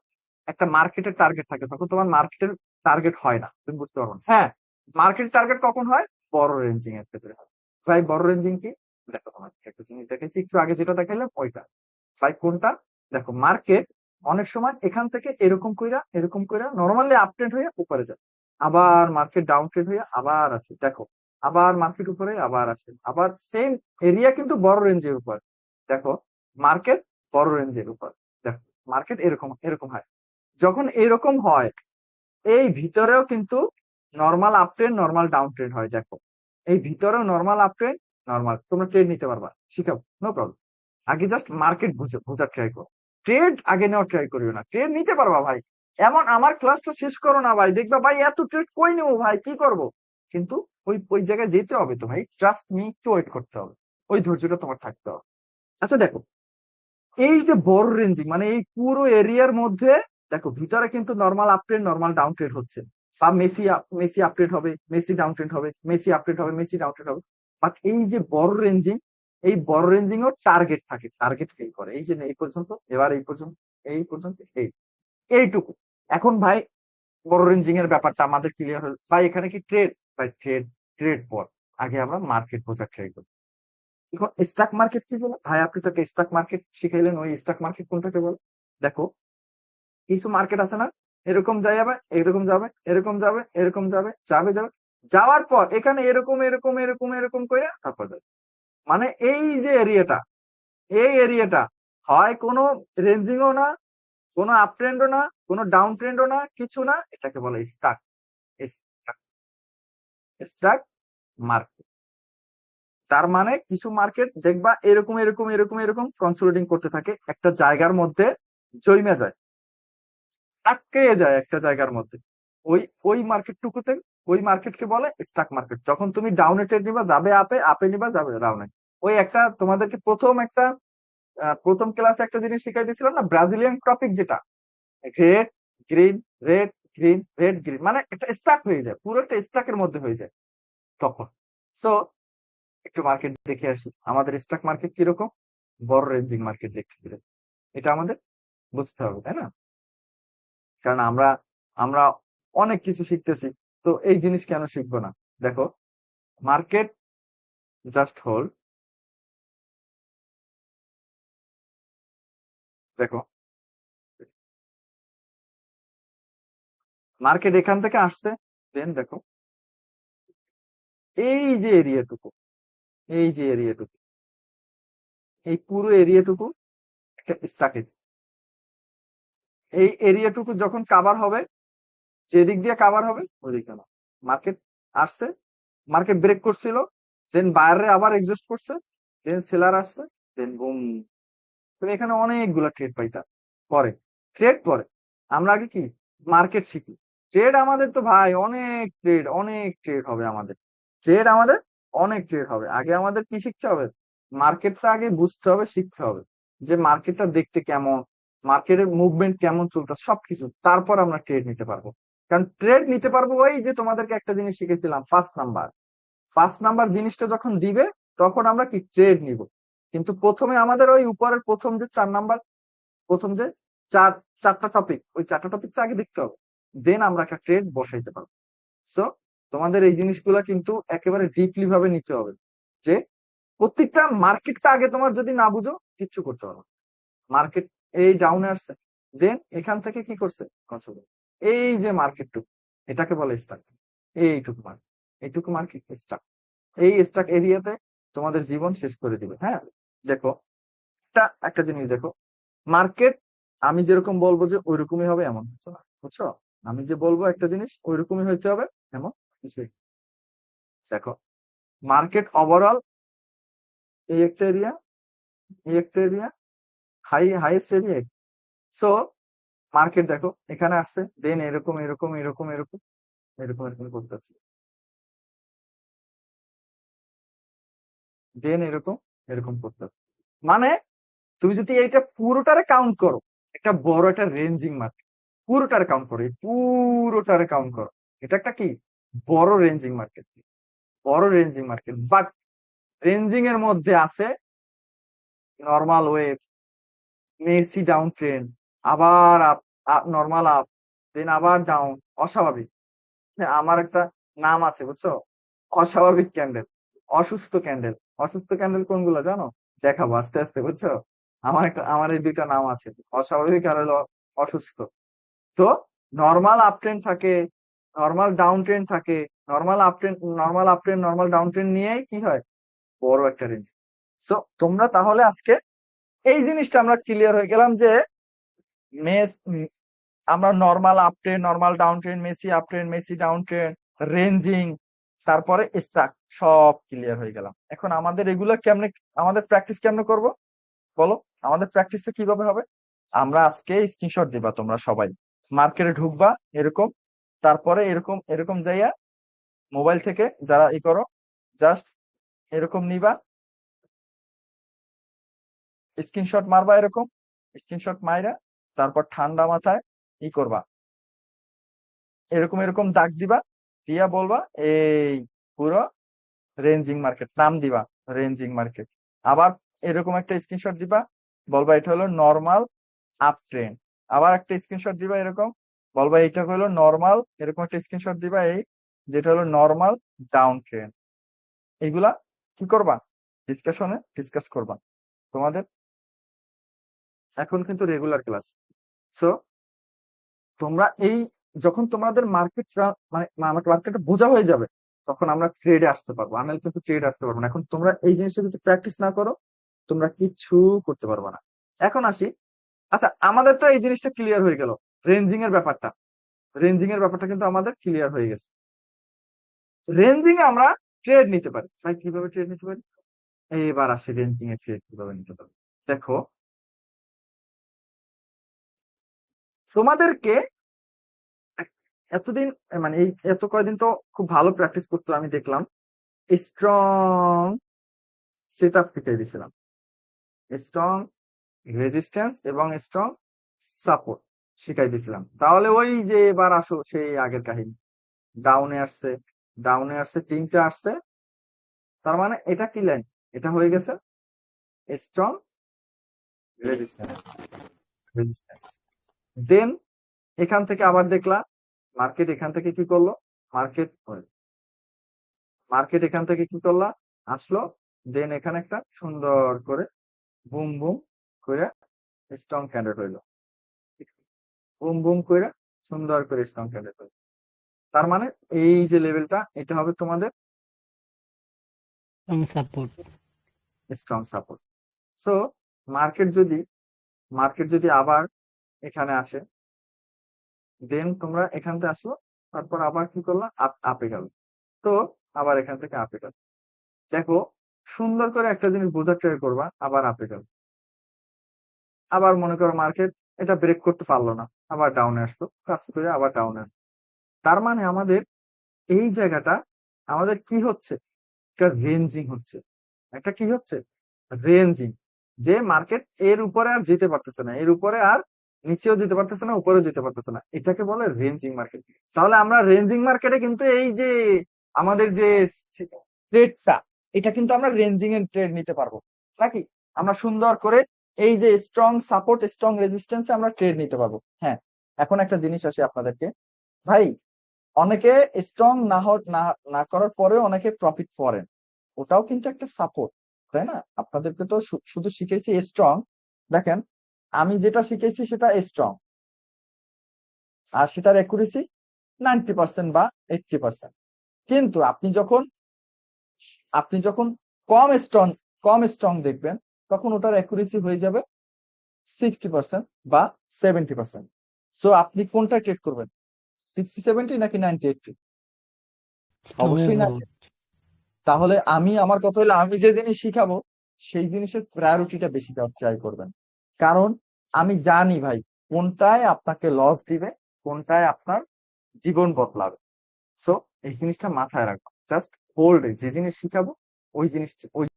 একটা মার্কেটের টার্গেট থাকে, তখন তোমার মার্কেটের টার্গেট হয় না, তুমি বুঝতে পারো না। হ্যাঁ, মার্কেট টার্গেট কখন হয়? বড় রেঞ্জিং এর ক্ষেত্রে হয়। ভাই বড় রেঞ্জিং কি? দেখো তোমার একটা জিনিস দেখাইছি একটু আগে, যেটা দেখাইলাম ওইটা। ভাই কোনটা? দেখো মার্কেট অনেক সময় এখান থেকে এরকম কইরা নর্মালি আপ ট্রেন্ড হয়ে উপরে যায়, আবার মার্কেট ডাউন ট্রেন্ড হয়ে আবার আছে, দেখো আবার মার্কেট উপরে আবার আছে, আবার সেম এরিয়া কিন্তু বড় রেঞ্জের উপর। দেখো মার্কেট বড় রেঞ্জের উপর। দেখো মার্কেট এরকম এরকম হয়। যখন এরকম হয়, এই ভিতরেও কিন্তু normal up trend normal down trend হয়। দেখো এই ভিতরেও নর্মাল আপ ট্রেন্ড, নর্মাল তোমরা ট্রেড নিতে পারবা, শিখাবো, নো প্রবলেম। আগে জাস্ট মার্কেট বোঝার ট্রাই করো, ট্রেড আগে নেওয়ার ট্রাই করিও না। ট্রেড নিতে পারবা ভাই, এমন আমার ক্লাসটা শেষ করো না ভাই, দেখবা ভাই এত ট্রেড কই নেবো ভাই, কি করব। কিন্তু ওই ওই জায়গায় যেতে হবে তো ভাই, ট্রাস্ট মি, একটু ওয়েট করতে হবে, ওই ধৈর্যটা তোমার থাকতে হবে। আচ্ছা দেখো, এই যে বড় রেঞ্জিং মানে এই পুরো এরিয়ার মধ্যে, দেখো ভিতরে কিন্তু normal up trend normal down trend হচ্ছে, বা মেসি আপট্রেন্ড হবে, মেসি ডাউন ট্রেন্ড হবে, মেসি আপট্রেন্ড হবে, মেসি ডাউন ট্রেন্ড হবে। বাট এই যে বড় রেঞ্জিং, এই বড় রেঞ্জিং ও টার্গেট থাকে, টার্গেট ফেল করে। এই যে এই পর্যন্ত, এবার এই পর্যন্ত, এই পর্যন্ত, এইটুকু। এখন ভাই বড় রেঞ্জিং এর ব্যাপারটা আমাদের ক্লিয়ার হল ভাই, এখানে কি ট্রেড? ভাই ট্রেড, ট্রেড পর, আগে আমরা মার্কেট বোঝার ট্রাই করি। এখন স্টক মার্কেট কি বলে? ভাই আপনি তোকে স্টক মার্কেট শিখাইলেন, ওই স্টক মার্কেট কোনটাকে বলে? দেখো কিছু মার্কেট আছে না, এরকম যাবে, এরকম যাবে, এরকম যাবে, এরকম যাবে, যাবে যাবে, যাওয়ার পর এখানে এরকম এরকম এরকম এরকম করে তারপর যাবে। মানে এই যে এরিয়াটা, এই এরিয়াটা হয় কোনো রেঞ্জিংও না, কোনো আপ ট্রেন্ডও না, কোনো ডাউন ট্রেন্ডও না, কিছু না, এটাকে বলে স্টক, স্টক মার্কেট। তার মানে কিছু মার্কেট দেখবা এরকম এরকম এরকম এরকম কনসোলিডিং করতে থাকে, একটা জায়গার মধ্যে জমে যায়। আটকে যায় একটা জায়গার মধ্যে। ওই ওই মার্কেটটুকুতে, ওই মার্কেটকে বলে স্টক মার্কেট। যখন তুমি ডাউনে ট্রেড নিবা, যাবে আপে, আপে নিবা যাবে ডাউনে। ওই একটা তোমাদেরকে প্রথম ক্লাসে একটা জিনিস শিখাই দিয়েছিলাম না, ব্রাজিলিয়ান টপিক, যেটা red green red green red green, মানে একটা স্টাক হয়ে যায়, পুরো একটা স্টাকের মধ্যে হয়ে যায় তখন। সো একটু মার্কেট দেখে আসি, আমাদের স্টক মার্কেট কিরকম, বড় রেঞ্জিং মার্কেট দেখতে গেলে এটা আমাদের বুঝতে হবে, তাই না? কারণ আমরা আমরা অনেক কিছু শিখতেছি, তো এই জিনিস কেন শিখবো না? দেখো, মার্কেট, জাস্ট হোল্ড, দেখো মার্কেট এখান থেকে আসছে, দেন দেখো এই যে এরিয়াটুকু, এই যে এরিয়াটুকু, এই পুরো এরিয়াটুকু একটা স্টাকে, এই এরিয়াটুকু যখন কাভার হবে, যেদিক দিয়ে কাভার হবে ওদিকে না, মার্কেট আসছে, মার্কেট ব্রেক করছিল, দেন বায়ারে আবার এক্সিস্ট করছে, দেন সেলার আসছে, দেন বুম। তুমি এখানে অনেকগুলা ট্রেড পাইতা পরে, ট্রেড পরে। আমরা আগে কি মার্কেট শিখি, ট্রেড আমাদের তো ভাই অনেক ট্রেড, অনেক ট্রেড হবে আমাদের, ট্রেড আমাদের অনেক ট্রেড হবে। আগে আমাদের কি শিখতে হবে, মার্কেটটা আগে বুঝতে হবে, শিখতে হবে যে মার্কেটটা দেখতে কেমন, মার্কেটের মুভমেন্ট কেমন চলতে, সবকিছু, তারপর আমরা ট্রেড নিতে পারবো। কারণ ট্রেড নিতে পারবো ওই যে তোমাদেরকে একটা জিনিস শিখেছিলাম, ফার্স্ট নাম্বার জিনিসটা যখন দিবে, তখন আমরা কি ট্রেড নিব। কিন্তু প্রথমে আমাদের ওই উপরের প্রথম যে 4 নাম্বার, প্রথম যে চার চারটা টপিক, ওই চারটা টপিকটা আগে দেখতে হবে, দেন আমরা একটা ট্রেড বসাইতে পারবো। সো তোমাদের এই জিনিসগুলা কিন্তু একেবারে ডিপলি ভাবে নিতে হবে, যে প্রত্যেকটা মার্কেটটা আগে তোমার যদি না বুঝো কিচ্ছু করতে পারো না। মার্কেট এই ডাউনে আসছে, দেন এখান থেকে কি করছে, কনসোলিডেট। এই যে মার্কেটটুকু, এটাকে বলে স্টাক। এইটুকু মার্কেট, এইটুকু মার্কেট স্টাক, এই স্টাক এরিয়াতে তোমাদের জীবন শেষ করে দিবে। হ্যাঁ, দেখো একটা জিনিস দেখো, মার্কেট আমি যেরকম বলবো যে ওইরকমই হবে এমন হচ্ছে না, বুঝছো? আমি যে বলবো একটা জিনিস ওইরকমই হইতে হবে এমন কিছুই না। দেখো, মার্কেট ওভারঅল এই একটা এরিয়া, এই একটা area, highest area. So market দেখো এখানে আসছে, দেন এরকম এরকম এরকম এরকম এরকম এরকম করতেছে, দেন এরকম এরকম করতেছে। মানে তুমি যদি এইটা পুরোটারে কাউন্ট করো, একটা বড় একটা রেঞ্জিং মার্কেট, পুরোটারে কাউন্ট করো, এই পুরোটারে কাউন্ট করো, এটা একটা কি বড় রেঞ্জিং মার্কেট, বড় রেঞ্জিং মার্কেট। বাট রেঞ্জিং এর মধ্যে আছে normal wave, Messi down trend, আবার আপ, নর্মাল আপ, দেন আবার ডাউন, অস্বাভাবিক। হ্যাঁ, আমার একটা নাম আছে বুঝছো, অস্বাভাবিক ক্যান্ডেল, অসুস্থ ক্যান্ডেল। অসুস্থ ক্যান্ডেল কোনগুলো জানো, দেখাবো আস্তে আস্তে, বুঝছো? আমার এই দুইটা নাম আছে, অস্বাভাবিক আর হলো অসুস্থ। তো নর্মাল আপ ট্রেন্ড থাকে, নর্মাল ডাউন ট্রেন্ড থাকে, normal up trend, normal up trend, normal down trend নিয়েই কি হয়, বড় একটা রেঞ্জ। সো তোমরা তাহলে আজকে এই জিনিসটা আমরা ক্লিয়ার হয়ে গেলাম যে মেস আমরা normal up trend, normal down trend, Messi up trend, messy down trend, ranging, তারপরে স্টাক, সব ক্লিয়ার হয়ে গেলাম। এখন আমাদের এগুলো কেমনে, আমাদের প্র্যাকটিস কেমনে করব বলো? আমাদের প্র্যাকটিসটা কিভাবে হবে? আমরা আজকে স্ক্রিনশট দিবা তোমরা সবাই, মার্কেটে ঢুকবা এরকম, তারপরে এরকম এরকম যাইয়া মোবাইল থেকে যারা করো, জাস্ট এরকম নিবা, স্ক্রিনশট মারবা এরকম, স্ক্রিনশট মাইরা তারপর ঠান্ডা মাথায় করবা, এরকম এরকম দাগ দিবা, দিয়া বলবা এই পুরো রেঞ্জিং মার্কেট, নাম দিবা রেঞ্জিং মার্কেট। আবার এরকম একটা স্ক্রিনশট দিবা, বলবা এটা হলো নর্মাল আপ ট্রেন্ড। আবার একটা স্ক্রিনশট দিবা এরকম, বলবা এটা হলো নর্মাল, এরকম একটা স্ক্রিনশট দিবা এই, যেটা হলো নর্মাল ডাউন ট্রেন্ড। এগুলা কি করবা, ডিসকাশনে ডিসকাস করবা। তোমাদের এখন কিন্তু রেগুলার ক্লাস। সো তোমরা এই যখন তোমাদের মানে মার্কেটটা বোঝা হয়ে যাবে, তখন আমরা ট্রেডে আসতে পারবো, আমি কিন্তু ট্রেড আসতে পারবো না। এখন তোমরা এই জিনিসটা যদি প্র্যাকটিস না করো, তোমরা কিচ্ছু করতে পারবে না। এখন আসি, আচ্ছা আমাদের তো এই জিনিসটা ক্লিয়ার হয়ে গেল, রেঞ্জিং এর ব্যাপারটা, রেঞ্জিং এর ব্যাপারটা কিন্তু আমাদের ক্লিয়ার হয়ে গেছে। রেঞ্জিং এ আমরা ট্রেড নিতে পারি ভাই, কিভাবে ট্রেড নিতে পারি? এবার আসি রেঞ্জিং এর ট্রেড কিভাবে নিতে পারি। দেখো, তোমাদেরকে এতদিন মানে এই এত কয়দিন তো খুব ভালো প্র্যাকটিস করতো, আমি দেখলাম স্ট্রং সেট আপ শিখাই দিয়েছিলাম, স্ট্রং রেজিস্ট্যান্স এবং স্ট্রং সাপোর্ট শিখাই দিয়েছিলাম। তাহলে ওই যে এবার আসো সেই আগের কাহিনী, ডাউনে আসছে, ডাউনে আসছে, তিনটা আসছে, তার মানে এটা কি লাইন, এটা হয়ে গেছে স্ট্রং রেজিস্ট্যান্স, রেজিস্ট্যান্স। দেন এখান থেকে আবার দেখলা মার্কেট এখান থেকে কি করলো, মার্কেট মার্কেট এখান থেকে কি করলা, আসলো, দেন এখানে একটা সুন্দর করে বুম বুম করে স্ট্রং ক্যান্ডেল হইলো, বুম বুম করে সুন্দর করে স্ট্রং ক্যান্ডেল হইলো। তার মানে এই যে লেভেলটা, এটা হবে তোমাদের support. Strong support. So market যদি, মার্কেট যদি আবার এখানে আসে, দেন তোমরা এখান থেকে আসলো, তারপর আবার কি করলা, আপে গেল, তো আবার এখান থেকে আপে গেল। দেখো সুন্দর করে একটা জিনিস বোঝার ট্রাই করবা, আবার আপে গেল, আবার মনে করো মার্কেট এটা ব্রেক করতে পারলো না, আবার ডাউনে আসলো, কাজ করে আবার ডাউনে আসলো। তার মানে আমাদের এই জায়গাটা আমাদের কি হচ্ছে, একটা রেঞ্জিং হচ্ছে, একটা কি হচ্ছে, রেঞ্জিং, যে মার্কেট এর উপরে আর যেতে পারতেছে না, এর উপরে আর নিচেও যেতে পারতেছে না, উপরেও যেতে পারতেছে না, এটাকে বলে রেঞ্জিং মার্কেট। তাহলে আমরা রেঞ্জিং মার্কেটে কিন্তু এই যে আমাদের যে ট্রেডটা, এটা কিন্তু আমরা রেঞ্জিং এর ট্রেড নিতে পারবো নাকি, আমরা সুন্দর করে এই যে স্ট্রং সাপোর্ট স্ট্রং রেজিস্ট্যান্সে আমরা ট্রেড নিতে পারবো। হ্যাঁ, এখন একটা জিনিস আসে আপনাদেরকে, ভাই অনেকে স্ট্রং না করার পরেও অনেকে প্রফিট করেন, ওটাও কিন্তু একটা সাপোর্ট, তাই না? আপনাদেরকে তো শুধু শিখেছি স্ট্রং, দেখেন আমি যেটা শিখেছি সেটা স্ট্রং, আর সেটার অ্যাকুরেসি 90% বা 80%। কিন্তু আপনি যখন কম স্ট্রং, কম স্ট্রং দেখবেন, তখন ওটার অ্যাকুরেসি হয়ে যাবে 60% বা 70%। সো আপনি কোনটা ট্রেড করবেন, 60-70 নাকি 90-80? স্ট্রং এ অবশ্যই না। করব। তাহলে আমার কথা হলো, আমি যে জিনিস শিখাবো সেই জিনিসের প্রায়োরিটিটা বেশি দেওয়ার ট্রাই করবেন, কারণ আমি জানি ভাই কোনটায় আপনাকে লস দিবে, কোনটায় আপনার জীবন বদলাবে। সো এই জিনিসটা মাথায় রাখবা, জাস্ট হোল্ড, যে জিনিস শিখাবো ওই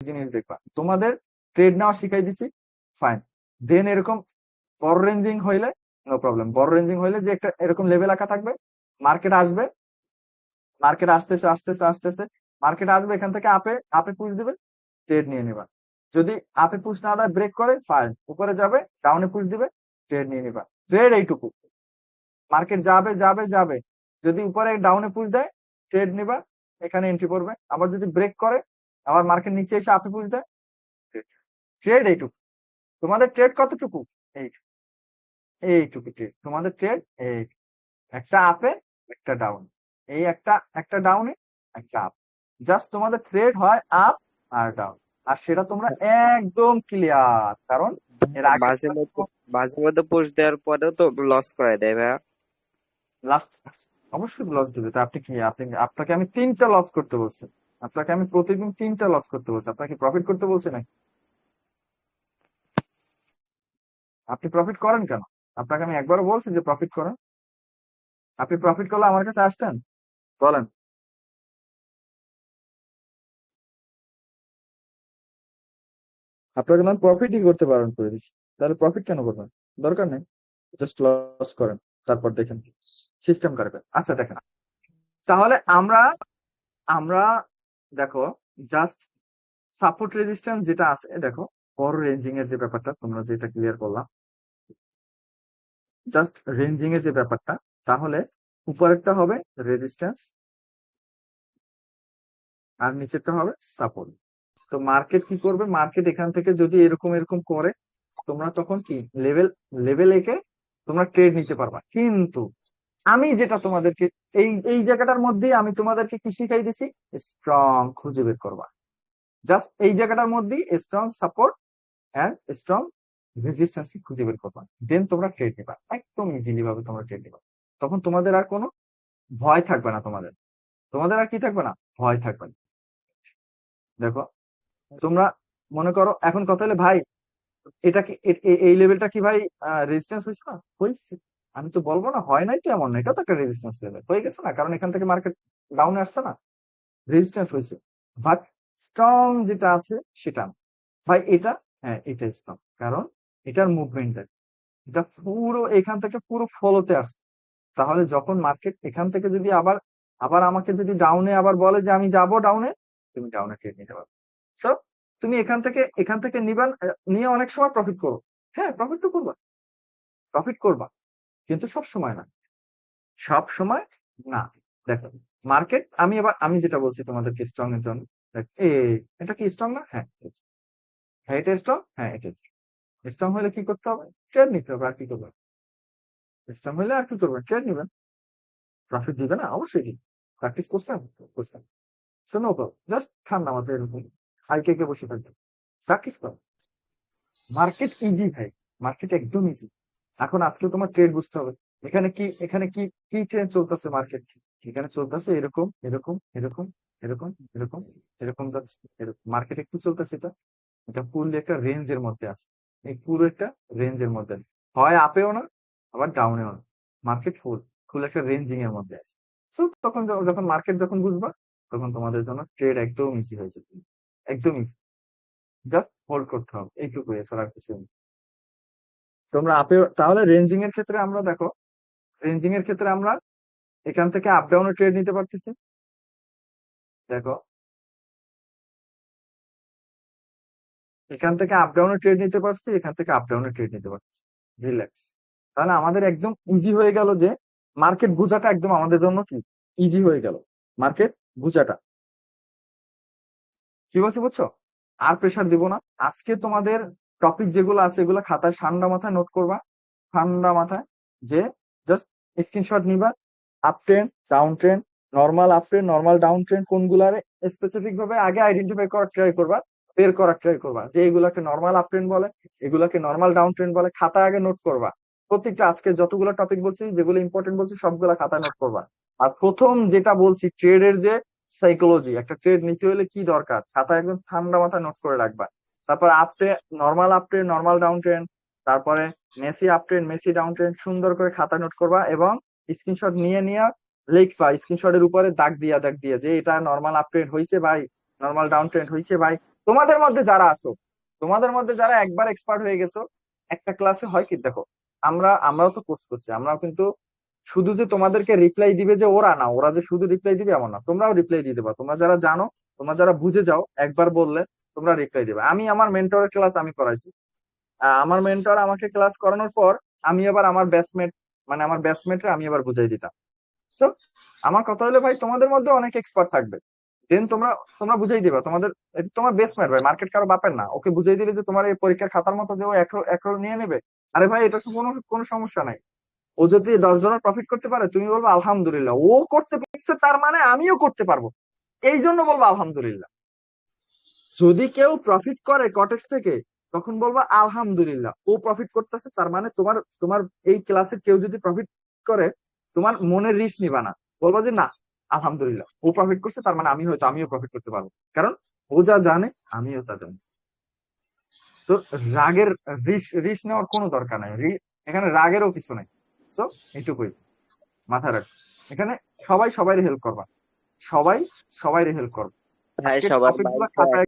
জিনিস দেখবা। তোমাদের ট্রেড নেওয়া শিখাই দিছি, ফাইন। দেন এরকম বড় রেঞ্জিং হইলে নো প্রবলেম, বড় রেঞ্জিং হইলে যে একটা এরকম লেভেল আঁকা থাকবে, মার্কেট আসবে, মার্কেট আসতেছে আসতেছে আসতেছে, মার্কেট আসবে এখান থেকে আপে আপে পুশ দিবে, ট্রেড নিয়ে নিবা। যদি আপে পুশ না দেয়, ব্রেক করে, ফাইন, উপরে যাবে, ডাউনে পুশ দিবে, ট্রেড নিয়ে নিবা। ট্রেড এইটুকু, মার্কেট যাবে যাবে যাবে, যদি উপরে ডাউনে পুশ দেয়, ট্রেড নিবা, এখানে এন্ট্রি করবে। আবার যদি ব্রেক করে, আবার মার্কেট নিচে এসে আপে পুশ দেয়, ট্রেড এইটুকু। তোমাদের ট্রেড কতটুকু, এই এইটুকু ট্রেড তোমাদের ট্রেড, এই একটা আপে একটা ডাউন, এই একটা একটা ডাউনে একটা আপ, জাস্ট তোমাদের ট্রেড হয় আপ আর ডাউন। আর সেটা তোমরা একদম ক্লিয়ার, কারণ এর আগে মাঝে মধ্যে মাঝে মধ্যে পোস্ট দেওয়ার পরেও তো লস করে দেয় ভাইয়া। লাস্ট অবশ্যই লস দিবে। তা আপনি কি, আপনাকে আমি 3টা লস করতে বলছি, আপনাকে আমি প্রতিদিন 3টা লস করতে বলছি, আপনাকে প্রফিট করতে বলছি নাকি? আপনি প্রফিট করেন কেন? আপনাকে আমি একবারও বলছি যে প্রফিট করেন? আপনি প্রফিট করলে আমার কাছে আসতেন? বলেন। আপনাকে আমি প্রফিটই করতে বারণ করে দিচ্ছি, তাহলে প্রফিট কেন করবেন? দরকার নেই, জাস্ট লস করেন, তারপর দেখেন সিস্টেম কাটবে। আচ্ছা দেখেন, তাহলে আমরা আমরা দেখো, জাস্ট সাপোর্ট রেজিস্ট্যান্স যেটা আছে, দেখো বড় রেঞ্জিং এর যে ব্যাপারটা তোমরা যেটা ক্লিয়ার করলাম, জাস্ট রেঞ্জিং এর যে ব্যাপারটা, তাহলে উপরেরটা হবে রেজিস্ট্যান্স আর নিচেরটা হবে সাপোর্ট। তো মার্কেট কি করবে, মার্কেট এখান থেকে যদি এরকম এরকম করে, তোমরা তখন কি লেভেল, লেভেল একে তোমরা ট্রেড নিতে পারবা। কিন্তু আমি যেটা তোমাদেরকে এই এই জায়গাটার মধ্যেই আমি তোমাদেরকে কি শিখাই দিছি, স্ট্রং খুঁজে বের করবা। জাস্ট এই জায়গাটার মধ্যেই strong support and strong resistance কি খুঁজে বের করবা, দেন তোমরা ট্রেড নিবা, একদম ইজিলি ভাবে তোমরা ট্রেড নিবা। তখন তোমাদের আর কোনো ভয় থাকবে না, তোমাদের তোমাদের আর কি থাকবে না, ভয় থাকবে না। দেখো তোমরা মনে করো, এখন কথা হলে ভাই এটা কি এই লেভেলটা কি ভাই রেজিস্ট্যান্স হয়েছে না, হয়েছে, আমি তো বলবো না হয় নাই তো এমন না, এটা তো একটা রেজিস্ট্যান্স লেভেল হয়ে গেছে না, কারণ এখান থেকে মার্কেট ডাউনে আসছে না, রেজিস্ট্যান্স হয়েছে। বাট স্ট্রং যেটা আছে সেটা না। ভাই এটা, হ্যাঁ এটা স্ট্রং, কারণ এটার মুভমেন্ট এটা পুরো এখান থেকে পুরো ফলোতে আসছে। তাহলে যখন মার্কেট এখান থেকে যদি আবার আবার আমাকে যদি ডাউনে আবার বলে যে আমি যাব ডাউনে, তুমি ডাউনে ট্রেড নিতে পারো। সো তুমি এখান থেকে নিবা, নিয়ে অনেক সময় প্রফিট করো। হ্যাঁ প্রফিট তো করবা, প্রফিট করবা, কিন্তু সব সময় না, সব সময় না। দেখো মার্কেট, আমি যেটা বলছি তোমাদেরকে স্ট্রং এর জন্য, এটা কি স্ট্রং না? হ্যাঁ হ্যাঁ এটা স্ট্রং, হ্যাঁ এটা স্ট্রং হলে কি করতে হবে? ট্রেড নিতে হবে, আর কি করবে? স্ট্রং হলে আর কি করবে? ট্রেড নিবেন, প্রফিট দিবে না? অবশ্যই দিবে। প্র্যাকটিস করছেন? করছেন। শোনো তো, জাস্ট ঠান্ডা মাথায় এরকম হাইকে কে বসে থাকবে, প্র্যাকটিস করো। মার্কেট ইজি ভাই, মার্কেট একদম ইজি। এখন আজকে তোমার ট্রেড বুঝতে হবে। এখানে কি কি ট্রেড চলতেছে মার্কেট? এখানে চলতেছে এরকম এরকম এরকম এরকম এরকম এরকম যাচ্ছে, এরকম মার্কেট একটু চলতেছে। এটা এটা পুরো একটা রেঞ্জের মধ্যে আছে, এই পুরো একটা রেঞ্জের মধ্যে আছে। হয় আপেও না, আবার ডাউনেও না, মার্কেট ফুল একটা রেঞ্জিং এর মধ্যে আছে। সো তখন যখন মার্কেট যখন বুঝবা, তখন তোমাদের জন্য ট্রেড একদম ইজি হয়েছে, একদম ইজি। জাস্ট হোল্ড করতে হবে, এইটুকু এছাড়া আর কিছু নেই। তোমরা আপে তাহলে রেঞ্জিং এর ক্ষেত্রে আমরা দেখো, রেঞ্জিং এর ক্ষেত্রে আমরা এখান থেকে আপ ডাউনে ট্রেড নিতে পারতেছি। দেখো এখান থেকে আপ ডাউনে ট্রেড নিতে পারছি, এখান থেকে আপ ডাউনে ট্রেড নিতে পারছি, রিল্যাক্স। তাহলে আমাদের একদম ইজি হয়ে গেল যে মার্কেট বোঝাটা একদম আমাদের জন্য কি ইজি হয়ে গেল, মার্কেট বোঝাটা। কি বলছি বুঝছো? আর প্রেসার দিব না। আজকে তোমাদের টপিক যেগুলো আছে এগুলো খাতায় ঠান্ডা মাথায় নোট করবা, ঠান্ডা মাথায়, যে জাস্ট স্ক্রিনশট নিবা। Up trend, down trend, normal up trend, normal down trend কোনগুলারে স্পেসিফিক ভাবে আগে আইডেন্টিফাই করার ট্রাই করবা, বের করার ট্রাই করবা যে এগুলাকে নর্মাল আপ ট্রেন্ড বলে, এগুলাকে নর্মাল ডাউন ট্রেন্ড বলে। খাতা আগে নোট করবা। প্রত্যেকটা আজকে যতগুলো টপিক বলছি, যেগুলো ইম্পর্টেন্ট বলছি, সবগুলা খাতায় নোট করবা। আর প্রথম যেটা বলছি ট্রেডের যে সাইকোলজি, একটা ট্রেড নিতে হলে কি দরকার, খাতায় একদম ঠান্ডা মাথায় নোট করে রাখবা। তারপর up trend, normal up trend, normal down trend, তারপরে messy up trend, messy down trend সুন্দর করে খাতায় নোট করবা, এবং স্ক্রিনশট নিয়ে লিখবা। স্ক্রিনশটের উপরে দাগ দিয়া যে এটা নর্মাল আপ ট্রেন্ড হয়েছে ভাই, নর্মাল ডাউন ট্রেন্ড হয়েছে ভাই। তোমাদের মধ্যে যারা আছো, তোমাদের মধ্যে যারা একবার এক্সপার্ট হয়ে গেছো, একটা ক্লাসে হয় কি দেখো, আমরাও তো কোর্স করছি, আমরাও কিন্তু শুধু যে তোমাদেরকে রিপ্লাই দিবে যে ওরা না, ওরা যে শুধু রিপ্লাই দিবে এমন না, তোমরাও রিপ্লাই দিয়ে দেবা। তোমরা যারা জানো, তোমরা যারা বুঝে যাও, একবার বললে তোমরা রিপ্লাই দেবে। আমি আমার মেন্টরের ক্লাস আমি করাইছি। আমার মেন্টর আমাকে ক্লাস করানোর পর আমি আবার আমার ব্যাচমেট, মানে আমার ব্যাচমেটরা আমি আবার বুঝাই দিতাম। So, আমার কথা হলো ভাই, তোমাদের মধ্যে অনেক এক্সপার্ট থাকবে, দেন তোমরা তোমরা বুঝাই দিবা তোমাদের, এটা তোমার বেসমেন্ট ভাই, মার্কেট কারো বাপের না। ওকে বুঝাই দিলে যে তোমার এই পরীক্ষার খাতার মতো যে ও একরো নিয়ে নেবে, আরে ভাই এটা তো কোনো কোনো সমস্যা নাই। ও যদি 10 জনের প্রফিট করতে পারে, তুমি বলবো আলহামদুলিল্লাহ, ও করতে পারছে তার মানে আমিও করতে পারবো, এই জন্য বলবো আলহামদুলিল্লাহ। যদি কেউ প্রফিট করে কটেক্স থেকে, তখন বলবো আলহামদুলিল্লাহ, ও প্রফিট করতেছে, তার মানে তোমার তোমার এই ক্লাসের কেউ যদি প্রফিট করে, তোমার মনের রিস্ক নিবা না, বলবা যে না আলহামদুলিল্লাহ ও প্রফিট করছে, তার মানে আমিও প্রফিট করতে পারবো, কারণ ও যা জানে আমিও তা জানি। তো রাগের রিস্ক নেওয়ার কোনো দরকার নাই, এখানে রাগেরও কিছু নাই। তো এইটুকুই মাথায় রাখ, এখানে সবাই সবাই হেল্প করবা, সবাই সবাই হেল্প করবা। ভাই আজকের সবার টপিক গুলো মাইন্ডটা খাতায়